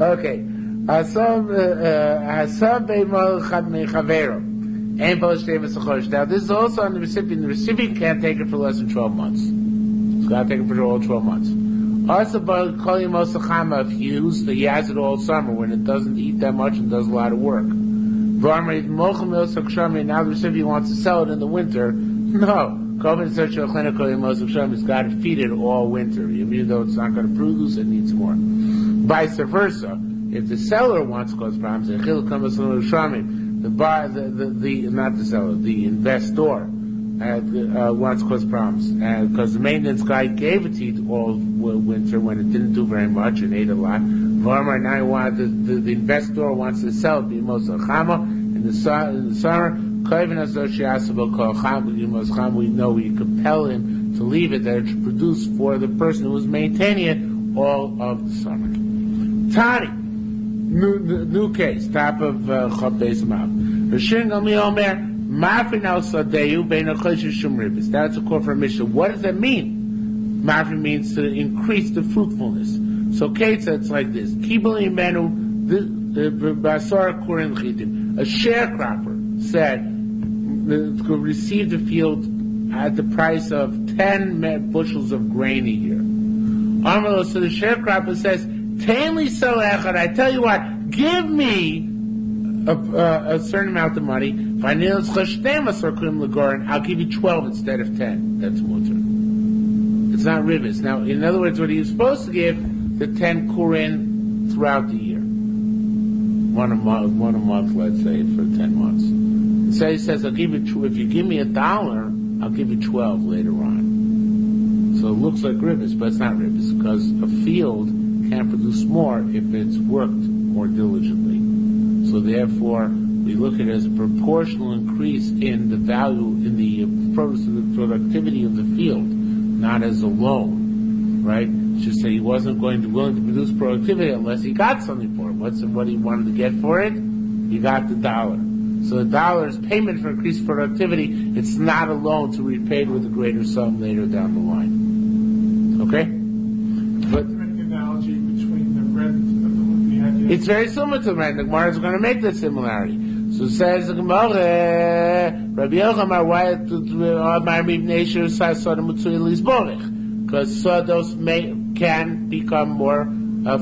Okay. Now this is also on the recipient. The recipient can't take it for less than 12 months. He's got to take it for all 12 months. Also, if he has it all summer when it doesn't eat that much and does a lot of work. Now the recipient wants to sell it in the winter. No. He's got to feed it all winter. Even though it's not going to produce, it needs more. Vice versa. If the seller wants to cause problems, the investor wants to cause problems, because the maintenance guy gave it to you all winter when it didn't do very much and ate a lot. Now the investor wants to sell it in the summer. We know we compel him to leave it there to produce for the person who was maintaining it all of the summer. Tani. New case, top of Chab Beis Mav. Rishin Gami Omer, Mafin al Sadeyu Bein Achosh Shum Ribis. That's a call for a mission. What does that mean? Mafin means to increase the fruitfulness. So Kate said it's like this. Kibali Menu Basar Kurin Chitim. A sharecropper said to receive the field at the price of 10 bushels of grain a year. Amalo, so the sharecropper says, Tainly so echad. I tell you what, give me a certain amount of money. If I need I'll give you 12 instead of 10. That's mutter. It's not ribis. Now, in other words, what he was supposed to give the 10 kurin throughout the year, one a month, let's say, for 10 months. So he says, I'll give you. If you give me $1, I'll give you 12 later on. So it looks like ribis, but it's not ribis because a field can't produce more if it's worked more diligently. So therefore, we look at it as a proportional increase in the value, in the productivity of the field, not as a loan, right? Just say he wasn't willing to produce productivity unless he got something for it. What he wanted to get for it? He got the $1. So the $1 is payment for increased productivity. It's not a loan to be paid with a greater sum later down the line. Okay? But it's very similar to the rent. The Gemara is going to make that similarity. So it says the Gemara, Rabbi Yochanan, why because sawdust can become more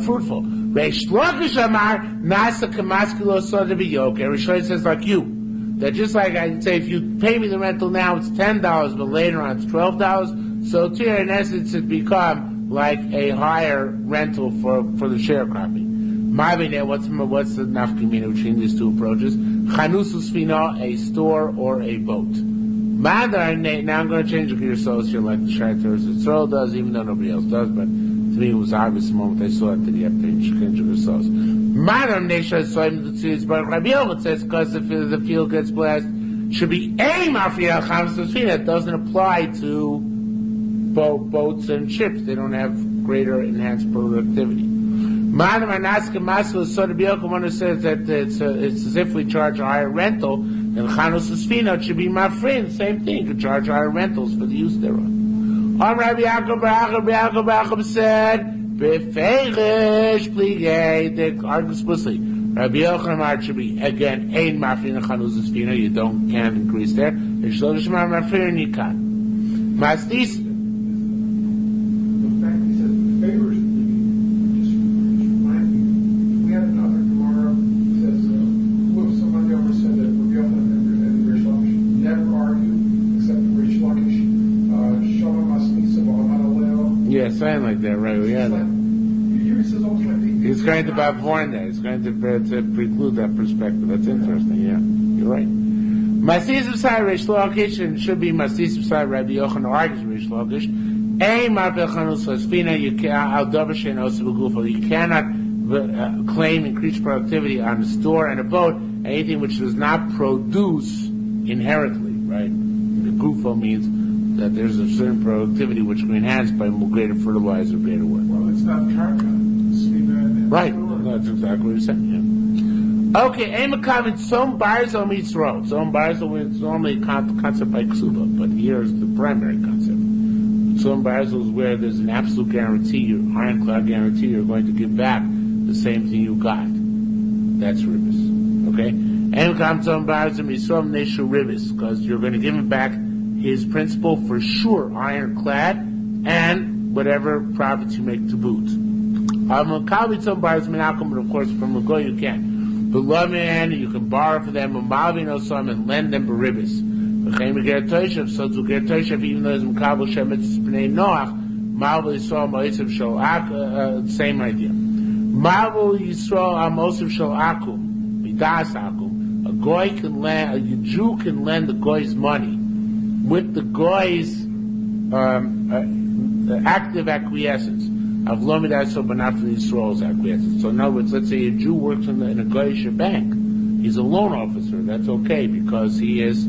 fruitful. Reish Lakish Amar Nasa Kamaskilo Soda Biyoker. Reish Lakish says like you, that just like I say, if you pay me the rental now, it's $10, but later on it's $12. So here, in essence, it become like a higher rental for the sharecropping. What's the nafkamina between these two approaches? Chanusu Sfina, a store or a boat. Now I'm going to change the Yerushalmi here like the Shai Teres does, even though nobody else does, but to me it was obvious the moment I saw it that you have to change the Yerushalmi. It says because the field gets blessed, should be a mafia Chanusu It doesn't apply to boats and ships. They don't have greater enhanced productivity. Madam Anaska Masu Soda Biyokum says that it's as if we charge a higher rental, and Chanus Sfina should be my friend. Same thing, you could charge higher rentals for the use thereof. Rabbi Yaakov said, Befeigish Pligay, they argue explicitly. Rabbi Yochanan should be again ein mafrin Chanus Sfina, you can't increase there. Shlosh mafrin you can. Mastis. Yeah, something like that, right? We had it. He's going to bavorn that. He's going to preclude that perspective. That's interesting. Yeah, you're right. Masis b'sai Reish Lakish, and should be Masis b'sai Rabbi Yochanan argues Reish Lakish. Ein mafel chanus lasfina. You cannot claim increased productivity on a store and a boat. Anything which does not produce inherently, right? The gufo means that there's a certain productivity which can be enhanced by greater fertilizer, greater work. Well, it's not karka. Right. That's exactly what you're saying. Okay, Emakavit, some barzo meets road. Some barzo is normally a concept by Ksuba, but here is the primary concept. Some barzo is where there's an absolute guarantee, ironclad guarantee, you're going to give back the same thing you got. That's ribis. Okay? Emakavit, some barzo meets some neshu ribis, because you're going to give him back his principal for sure, ironclad, and whatever profits you make to boot. Emakavit, some barzo menakum, but of course from a go you can. Below you can borrow for them, and lend them beribis. So to get Toshav, even though it's Mekabel Shemitz B'nei Noach, Malvo Yisrael Moisav Shel Akum, same idea. Malvo Yisrael Moisav Shel Akum, Midas Akum. A goy can lend, a Jew can lend the goy's money with the goy's active acquiescence. Of Lomidas, but not for Yisrael's acquiescence. So in other words, let's say a Jew works in a Goyish bank. He's a loan officer. That's okay because he is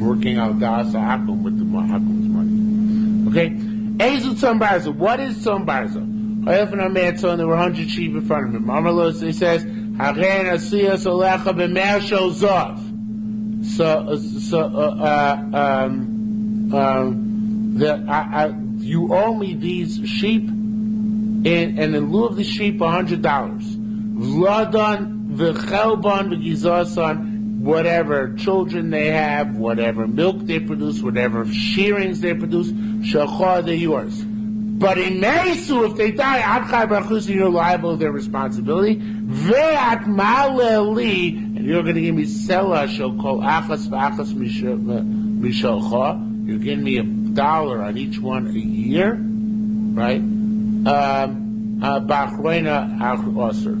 working out Da'asa Akum with the Akum's money. Okay? Ezu Tzom Barza. What is Tzom Barza? There were 100 sheep in front of him. Amalos, he says, Haren Asiyas Olecha B'mer Shel Zov. You owe me these sheep, and in lieu of the sheep, $100. Vladon v'chelbon v'gizason, whatever children they have, whatever milk they produce, whatever shearings they produce, shachar, they're yours. But in Mesu, if they die, Adchai Baruch you're liable of their responsibility. Ve'at maleli, and you're going to give me selah shel kol achas v'achas mishalcha. You're giving me $1 on each one a year, right? Bachroina achroser.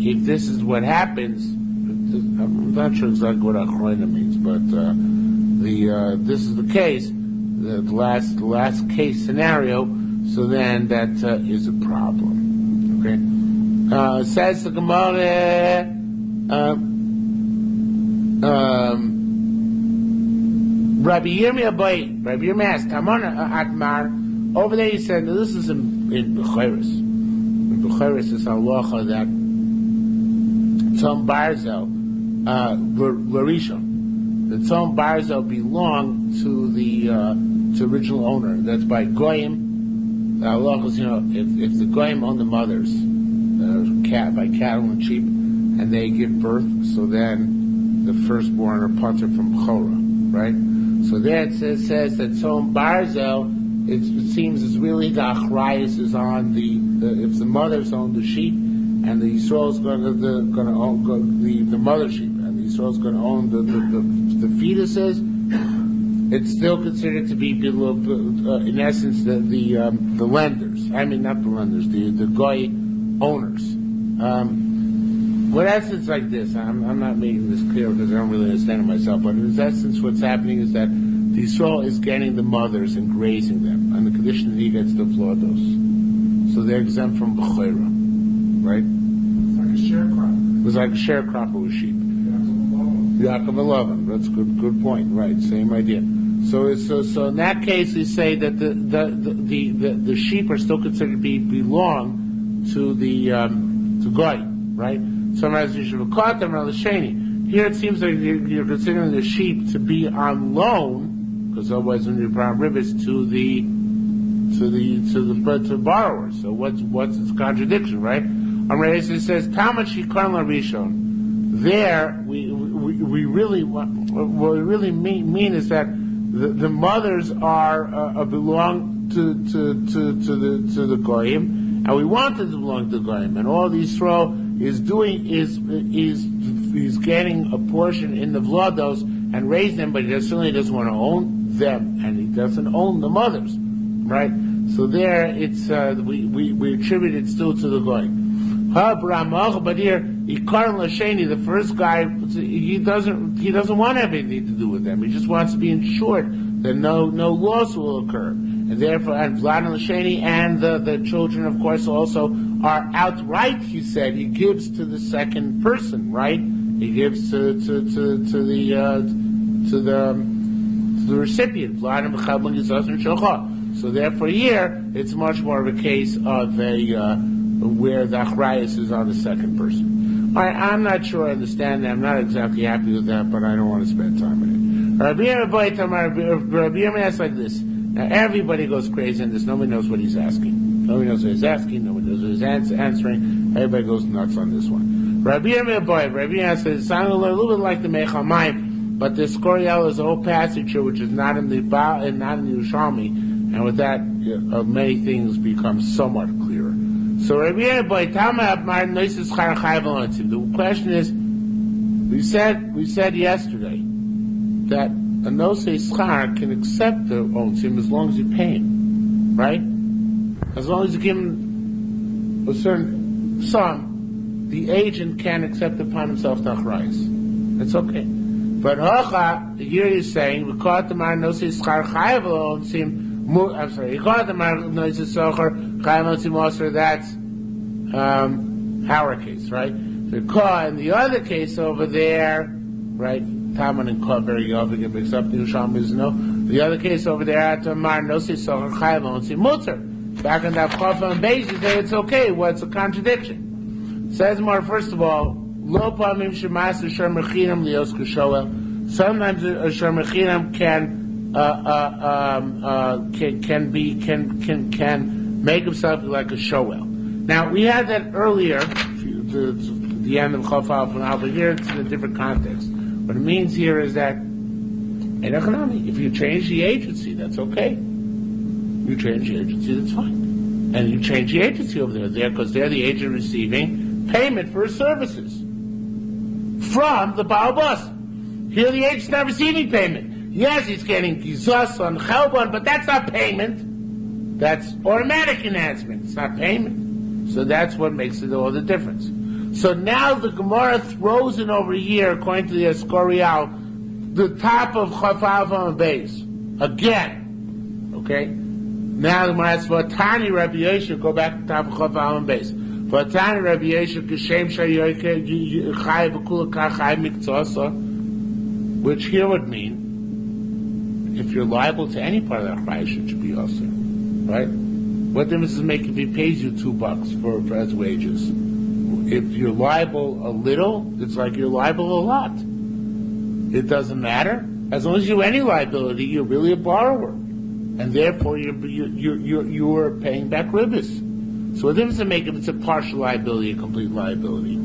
If this is what happens, I'm not sure exactly what achroina means, but this is the case, the last case scenario. So then that is a problem. Okay. Says the Gemara. Rabbi Yirmiyah asked, Amon Atmar, over there he said, this is in Bechoros. In Bechoros is halacha that Tzom Barzel, Larishon, the Tzom Barzel belonged to the original owner. That's by Goyim. The halacha is, if the Goyim own the mothers, by cattle and sheep, and they give birth, so then the firstborn are parted from Chorah, right? So there it says that Tzom Barzel, it seems it's really the achrayus is on if the mothers own the sheep, and the Yisrael's going to own the mother sheep, and the Yisrael's going to own the fetuses. It's still considered to be below, in essence, the lenders. I mean, not the lenders, the goy owners. What essence like this? I'm not making this clear because I don't really understand it myself. But in essence, what's happening is that the Yisrael is getting the mothers and grazing them on the condition that he gets the flodos. So they're exempt from b'choira, right? It's like a sharecropper. It was like a sharecropper with sheep. Yaakov 11. That's good point. Right, same idea. So in that case, we say that the sheep are still considered to belong to to goy, right? Sometimes you should have caught them on the sheni. Here it seems like you're considering the sheep to be on loan, because otherwise when you bring rivets to the borrowers. So what's its contradiction, right? It says Talmud Shikon LaRishon. There we really what we really mean is that the mothers are belong to the goyim, and we want them to belong to the goyim, and all these Yisrael is doing is getting a portion in the vlados and raise them, but he certainly doesn't want to own them, and he doesn't own the mothers, right? So there, it's we attribute it still to the goyim. But here, Ikar Lasheni, the first guy, he doesn't want anything to do with them. He just wants to be ensured that no loss will occur, and therefore, and Vlad Lasheni and the children, of course, also are outright. He said he gives to the second person, right? He gives to the recipient. Vlad and So therefore here, it's much more of a case of where the achrayus is on the second person. All right, I'm not sure I understand that. I'm not exactly happy with that, but I don't want to spend time on it. Rabbi Yirmiyah asks like this. Now everybody goes crazy on this. Nobody knows what he's asking. Nobody knows what he's asking. Nobody knows what he's answering. Everybody goes nuts on this one. Rabbi Yirmiyah says it sounds a little bit like the Mechamayim, but the Skoriel is a whole passage here which is not in the Yerushalmi, and with that, many things become somewhat clearer. So Rabbi Yirmiyah, the question is, we said yesterday that a nosei schar can accept the onsim as long as you pay him, right? As long as you give him a certain sum, the agent can accept upon himself the achrayus. That's okay. But here he's saying, we call it the mar nosei schar chayav onsim. I'm sorry, you call it the mar nosei schar chayav onsim also. That's our case, right? In the other case over there, right? Taman and Kah very often get mixed up. The Yerushalmi is no. The other case over there, at Mar Nosei Socher Chayav Onsi Mutter. Back on that Chafah and Beis, you say it's okay. What's a contradiction? Says more. First of all, Lo Pamim Shemas Asher Mechinam Lios Kashoel. Sometimes Asher Mechinam can make himself like a shoel. Now we had that earlier, the end of Chafah, but here it's in a different context. What it means here is that if you change the agency, that's okay. You change the agency, that's fine. And you change the agency over there because they're the agent receiving payment for his services from the Baal Bus. Here the agent's not receiving payment. Yes, he's getting gizos on chelbon, but that's not payment. That's automatic enhancement. It's not payment. So that's what makes it all the difference. So now the Gemara throws in over here, according to the Eskorial, the top of Chafaf on base. Again. Okay? Now the Gemara asks, for Tani Rabbi Yosha, go back to the top of Chafaf on base. For Tani Rabbi Yosha, Kishem Shayoike, Chai V'kulakar Chai Miktsasa, which here would mean, if you're liable to any part of that Chai, it should be also. Right? What difference does it make if he pays you $2 for his wages? If you're liable a little, it's like you're liable a lot. It doesn't matter. As long as you have any liability, you're really a borrower, and therefore you're paying back ribbis. So what difference does it make if it's a partial liability, a complete liability?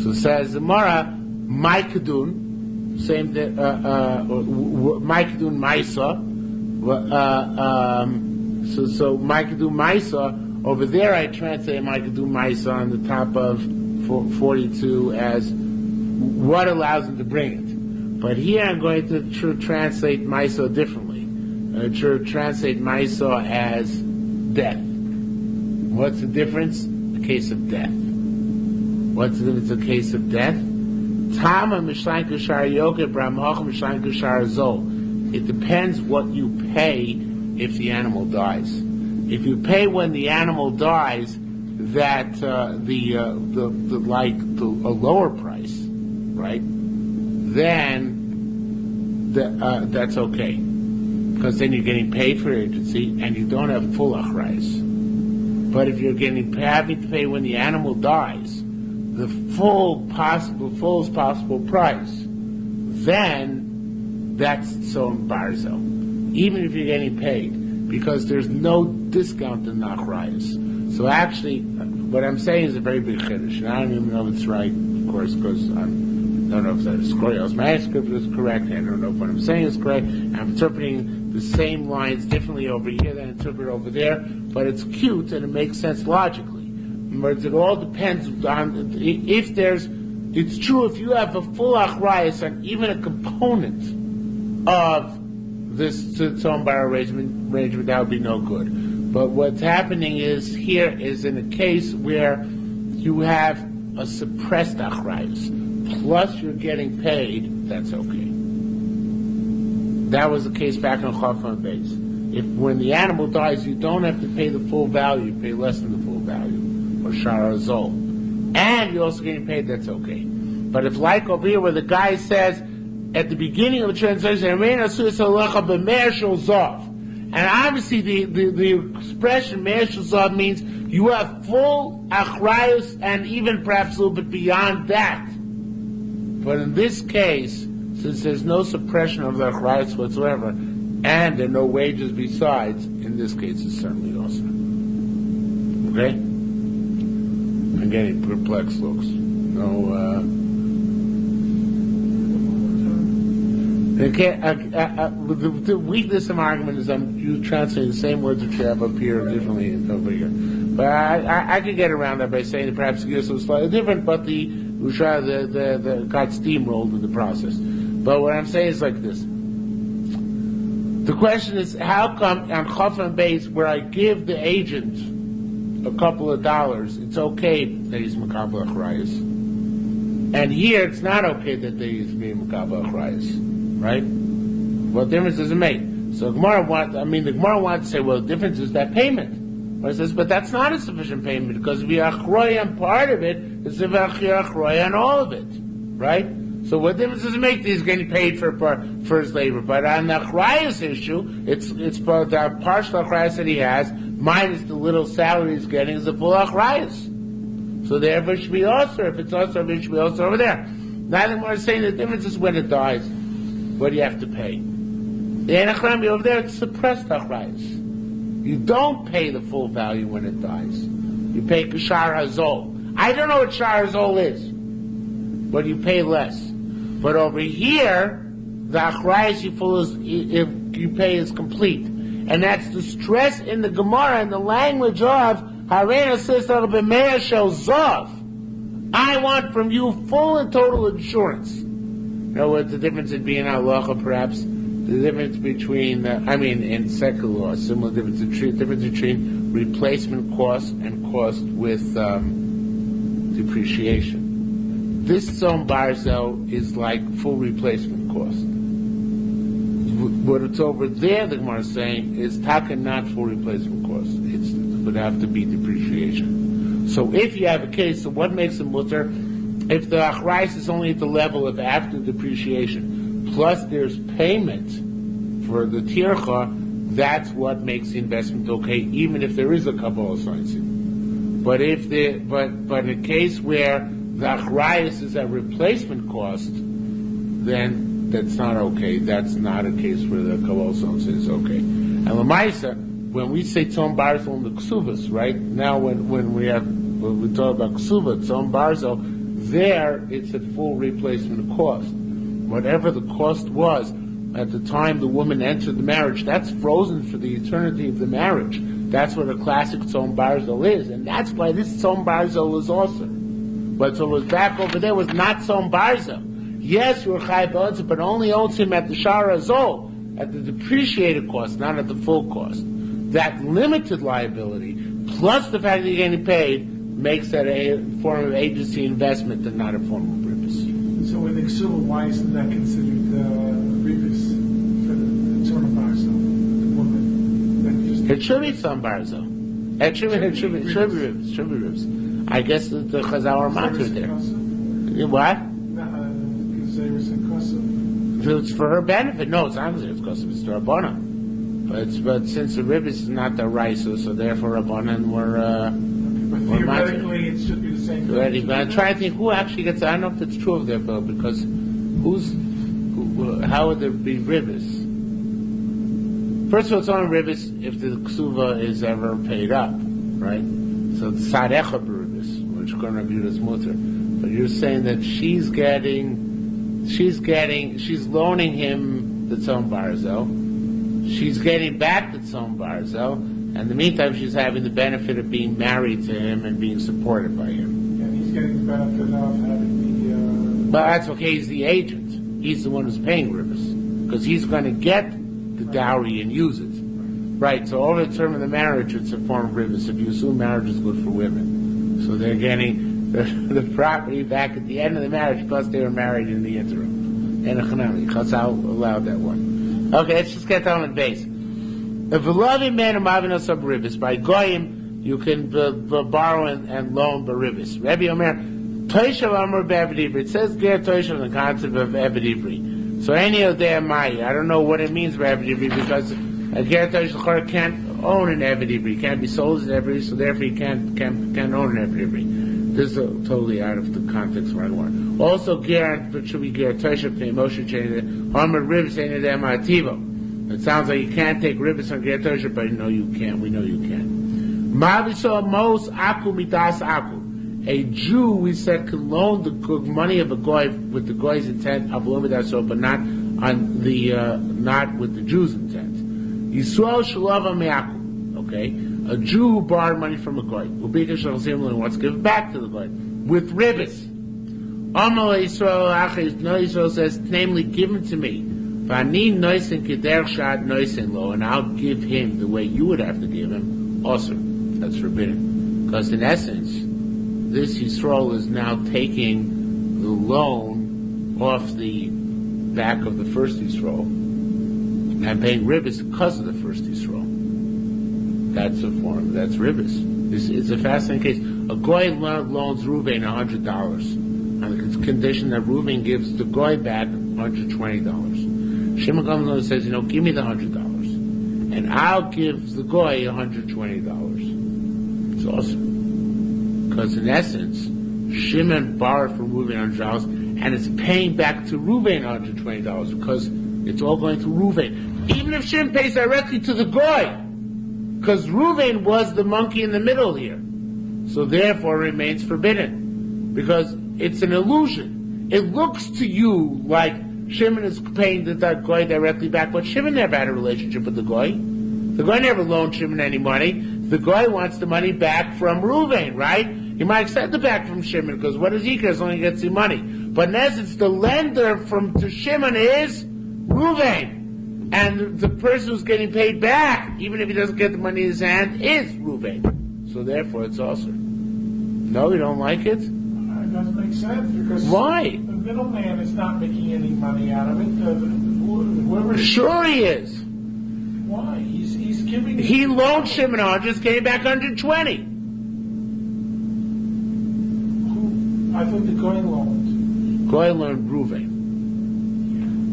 So it says Gemara, Maikadun, same thing. Maikadun Maisa. So Maikadun Maisa. Over there, I translate Maikadun Maisa on the top of 42 as what allows him to bring it. But here I'm going to translate Maisa differently. Translate Maisa as death. What's the difference? A case of death. What's the difference? A case of death. Tama Mishlan Kushar Yoke Bramhoch Mishlan Kushar Zol. It depends what you pay if the animal dies. If you pay when the animal dies, that a lower price, right? Then that's okay, because then you're getting paid for your agency and you don't have full achrayus. But if you're having to pay when the animal dies, the fullest possible price, then that's so barzel. Even if you're getting paid. Because there's no discount in achrayus. So actually, what I'm saying is a very big chiddush, and I don't even know if it's right, of course, because I don't know if that Skoriel's manuscript is correct. I don't know if what I'm saying is correct. I'm interpreting the same lines differently over here than I interpret over there, but it's cute and it makes sense logically. In other words, it all depends on if there's. It's true if you have a full achrayus on even a component of this tzom bar arrangement, that would be no good. But what's happening is here is in a case where you have a suppressed achrayus, plus you're getting paid, that's okay. That was the case back on Chafan base. If when the animal dies, you don't have to pay the full value, you pay less than the full value, or shara zol. And you're also getting paid, that's okay. But if like over here where the guy says, at the beginning of the translation, And obviously the expression Me'er Shazov means you have full achrayus and even perhaps a little bit beyond that. But in this case, since there's no suppression of the achrayus whatsoever, and there are no wages besides, in this case it's certainly also. Okay? I'm getting perplexed looks. The weakness of my argument is you translating the same words that you have up here differently over here. But I could get around that by saying that perhaps the was slightly different, but the got steamrolled in the process. But what I'm saying is like this. The question is, how come on Chaf and Beis, where I give the agent a couple of dollars, it's okay that he's Makabel Achrayus? And here, it's not okay that he's being Makabel Achrayus. Right? What difference does it make? So the Gemara wants to say, well, the difference is that payment. But it says, but that's not a sufficient payment, because if you're Achroy on part of it, it's if you're Achroy on all of it. Right? So what difference does it make that he's getting paid for his labor? But on the Achrayus issue, it's both the partial Achrayus that he has, minus the little salary he's getting, is the full Achrayus. So therefore it should be also, if it's also, it should be also over there. Now that we're saying the difference is when it dies. What do you have to pay? The Enachrami over there, it's suppressed achrayus. You don't pay the full value when it dies. You pay kashar hazol. I don't know what shar hazol is, but you pay less. But over here, the achrayus you pay is complete. And that's the stress in the Gemara and the language of Harena Sisal B'Meir Shel Zov. I want from you full and total insurance. You know what the difference in being halacha, perhaps? The difference between, in secular law, similar difference between replacement cost and cost with depreciation. This Tzom Barzel is like full replacement cost. What it's over there, the Gemara is saying, is taka not full replacement cost. It would have to be depreciation. So if you have a case of what makes a mutter, if the achrayus is only at the level of after depreciation, plus there's payment for the tircha, that's what makes the investment okay, even if there is a kabbalah sign. But in a case where the achrayus is at replacement cost, then that's not okay. That's not a case where the kabbalah sign is okay. And l'maisa, when we say tzom barzel in the ksuvas, right now when we talk about ksuva, tzom barzel. There, it's at full replacement cost. Whatever the cost was at the time the woman entered the marriage, that's frozen for the eternity of the marriage. That's what a classic Tzom Barzel is, and that's why this Tzom Barzel is awesome. But so it was back over there was not Tzom Barzel. Yes, you were Chai B'Otzim, but only owns him at the Shara Zol, at the depreciated cost, not at the full cost. That limited liability, plus the fact that you're getting paid, makes that a form of agency investment and not a form of ribis. So in the Ksuba, why isn't that considered ribis for the Tzom Barzel, the woman? It should be Tzom Barzel. It should be ribis. I guess the Chazal are matter there. What? It's for her benefit. No, it's not it's because it's the Rabbanan. But since the ribis is not the Raisa, so therefore Rabbanan were. But theoretically, it should be the same thing. But I'm trying to think who actually gets. I don't know if it's true of their bill, because how would there be ribis? First of all, it's only ribis if the ksuva is ever paid up, right? So it's sarecha b'ribis, which going to be as mutter. But you're saying that she's loaning him the tzom barzel. She's getting back the tzom barzel. And in the meantime, she's having the benefit of being married to him and being supported by him. And he's getting the benefit of having the... But that's okay, he's the agent. He's the one who's paying ribis. Because he's going to get the dowry and use it. Right, so over the term of the marriage, it's a form of ribis. If you assume marriage is good for women. So they're getting the property back at the end of the marriage, plus they were married in the interim. And Chazal allowed that one. Okay, let's just get down to base. If a loving man of Mavinos of ribis, by Goyim, you can borrow and loan baribis. Rabbi Omer, Toishav Amr Be'Eved Ivri. It says Ger Toishav in the concept of Eved Ivri. So any of them, I don't know what it means by Eved Ivri, because A ger toisha can't own an eved ivri, can't be sold as an eved ivri, so therefore he can't own an eved ivri. This is totally out of the context where I want. Also, ger, but should be ger toisha pnei Moshe chayin harmer ribs ain't it ativo. It sounds like you can't take ribs on ger toisha, but no, you can't. We know you can. Maviso mos aku midas aku. A Jew, we said, can loan the money of a goy with the goy's intent of lomidaso, but not on the not with the Jew's intent. Yisrael shalava me'aku. Okay, a Jew who borrowed money from a goy, ubika shalzim and wants to give it back to the goy with ribbis. Amal Yisrael achis. No, Yisrael says, namely, given to me. Vani noisen keder shad noisen lo, and I'll give him the way you would have to give him. Also, that's forbidden, because in essence, this Yisrael is now taking the loan off the back of the first Yisrael and paying ribbis because of the first Yisrael. That's a form. That's ribbis. It's a fascinating case. A goy loans Reuven $100 on the condition that Reuven gives the goy back $120. Shimon comes along and says, give me the $100, and I'll give the goy $120. It's awesome. Because in essence, Shimon borrowed from Reuven $100, and it's paying back to Reuven $120 because it's all going to Reuven. Even if Shimon pays directly to the goy, because Reuven was the monkey in the middle here, so therefore it remains forbidden because it's an illusion. It looks to you like Shimon is paying the goy directly back, but Shimon never had a relationship with the goy. The goy never loaned Shimon any money. The goy wants the money back from Reuven, right? He might accept it back from Shimon because what does he care as long as he gets the money? But in essence, the lender to Shimon is Reuven, and the person who's getting paid back, even if he doesn't get the money in his hand, is Reuven. So therefore, it's also. No, you don't like it? It doesn't make sense because why? The middleman is not making any money out of it. Whoever sure he is. Why? He's giving. He loaned Shimon 100, just gave back 120. I thought the goy loaned. Goy loaned Reuven.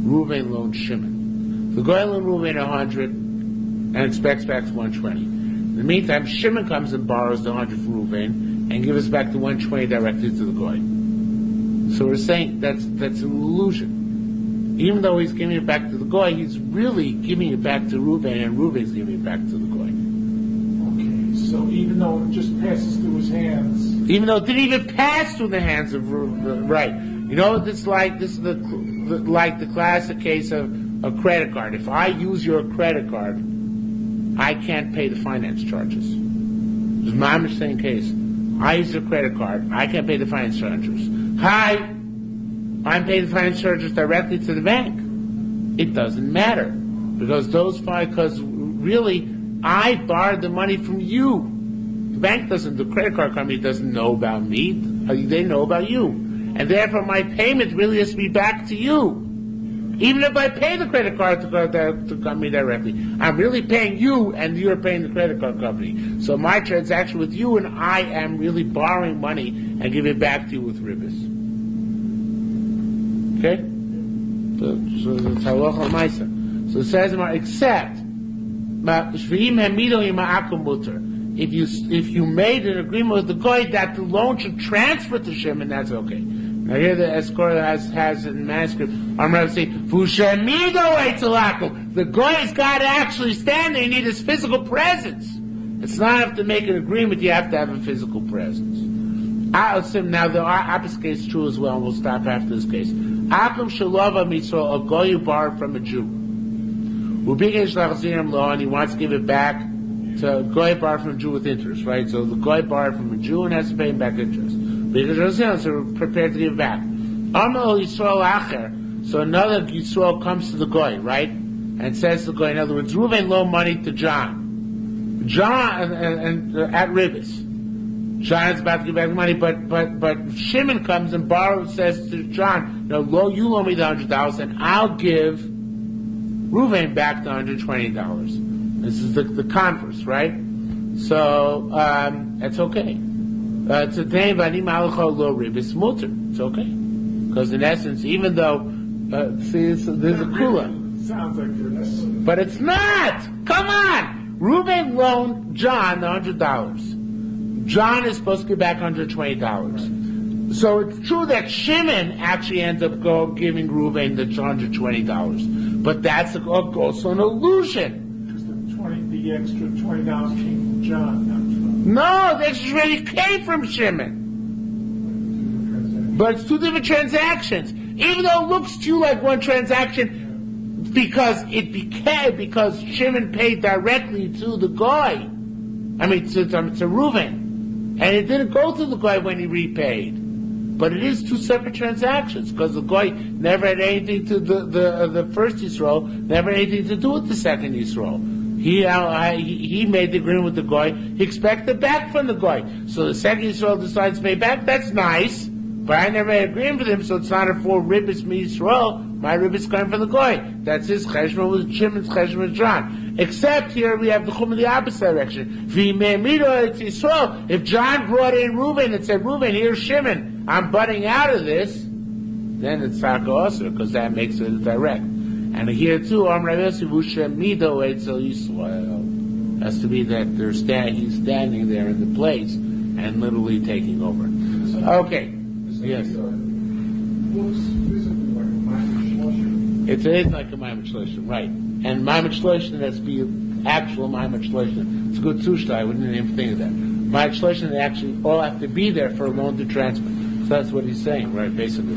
Reuven loaned Shimon. The goy loaned Reuven 100 and expects back 120. In the meantime, Shimon comes and borrows the 100 from Reuven and gives back the 120 directly to the goy. So we're saying that's an illusion. Even though he's giving it back to the goy, he's really giving it back to Reuven, and Reuven's giving it back to the goy. Okay, so even though it just passes through his hands. Even though it didn't even pass through the hands of Reuven, right? You know what this is like? This is like the classic case of a credit card. If I use your credit card, I can't pay the finance charges. This is my same case. I use your credit card, I can't pay the finance charges. Hi, I'm paying the finance charges directly to the bank. It doesn't matter because really I borrowed the money from you. The bank the credit card company doesn't know about me. They know about you. And therefore my payment really has to be back to you. Even if I pay the credit card to company directly, I'm really paying you and you're paying the credit card company. So my transaction with you and I am really borrowing money and giving it back to you with ribbis. Okay? So that's halacha l'maisa. So it says, except, if you made an agreement with the goy that the loan should transfer to Shimon, that's okay. Now here the Escort has in manuscript, I'm going to say, the goy's got to actually stand there, you need his physical presence. It's not enough to make an agreement, you have to have a physical presence. Now the opposite case is true as well, and we'll stop after this case. Akum shalava mitzvah, a goy who borrowed from a Jew. And he wants to give it back to goy borrowed from a Jew with interest, right? So the goy borrowed from a Jew and has to pay him back interest. Because so we're prepared to give it back. So another Yisrael comes to the goy, right? And says to the goy, in other words, Reuven loaned money to John. John at Ribbis. John is about to give back the money, but Shimon comes and says to John, no, you loan me the $100 and I'll give Reuven back the $120. This is the converse, right? So it's okay. It's okay. Because in essence, even though there's a kula. sounds like this. But it's not! Come on! Reuben loaned John the $100. John is supposed to give back $120. So it's true that Shimon actually ends up giving Reuben the $120. But that's also an illusion. Because the extra $20 came from John, not from... No, the extra $20 came from Shimon. But it's two different transactions. Even though it looks to you like one transaction, because Shimon paid directly to the guy. To Reuben. And it didn't go to the guy when he repaid. But it is two separate transactions, because the guy never had anything to the first Yisrael, never had anything to do with the second Yisrael. He made the agreement with the guy. He expected back from the guy. So the second Yisrael decides to pay back. That's nice, but I never had agreement with him, so it's not a full ribbis me Yisrael. My ribbis coming from the guy. That's his cheshbon with Shimon's cheshbon with John. Except here we have the chum in the opposite direction. If John brought in Reuben and said, Reuben, here's Shimon, I'm butting out of this, then it's Taka Osir, because that makes it direct. And here too, has to be that he's standing there in the place and literally taking over. Okay. Yes. It is like a Maimed Shloshim, right. And Maimed Shloshim has to be actual Maimed Shloshim. It's a good tushta, I wouldn't even think of that. Maimed Shloshim, they actually all have to be there for a loan to transfer. So that's what he's saying, right, basically.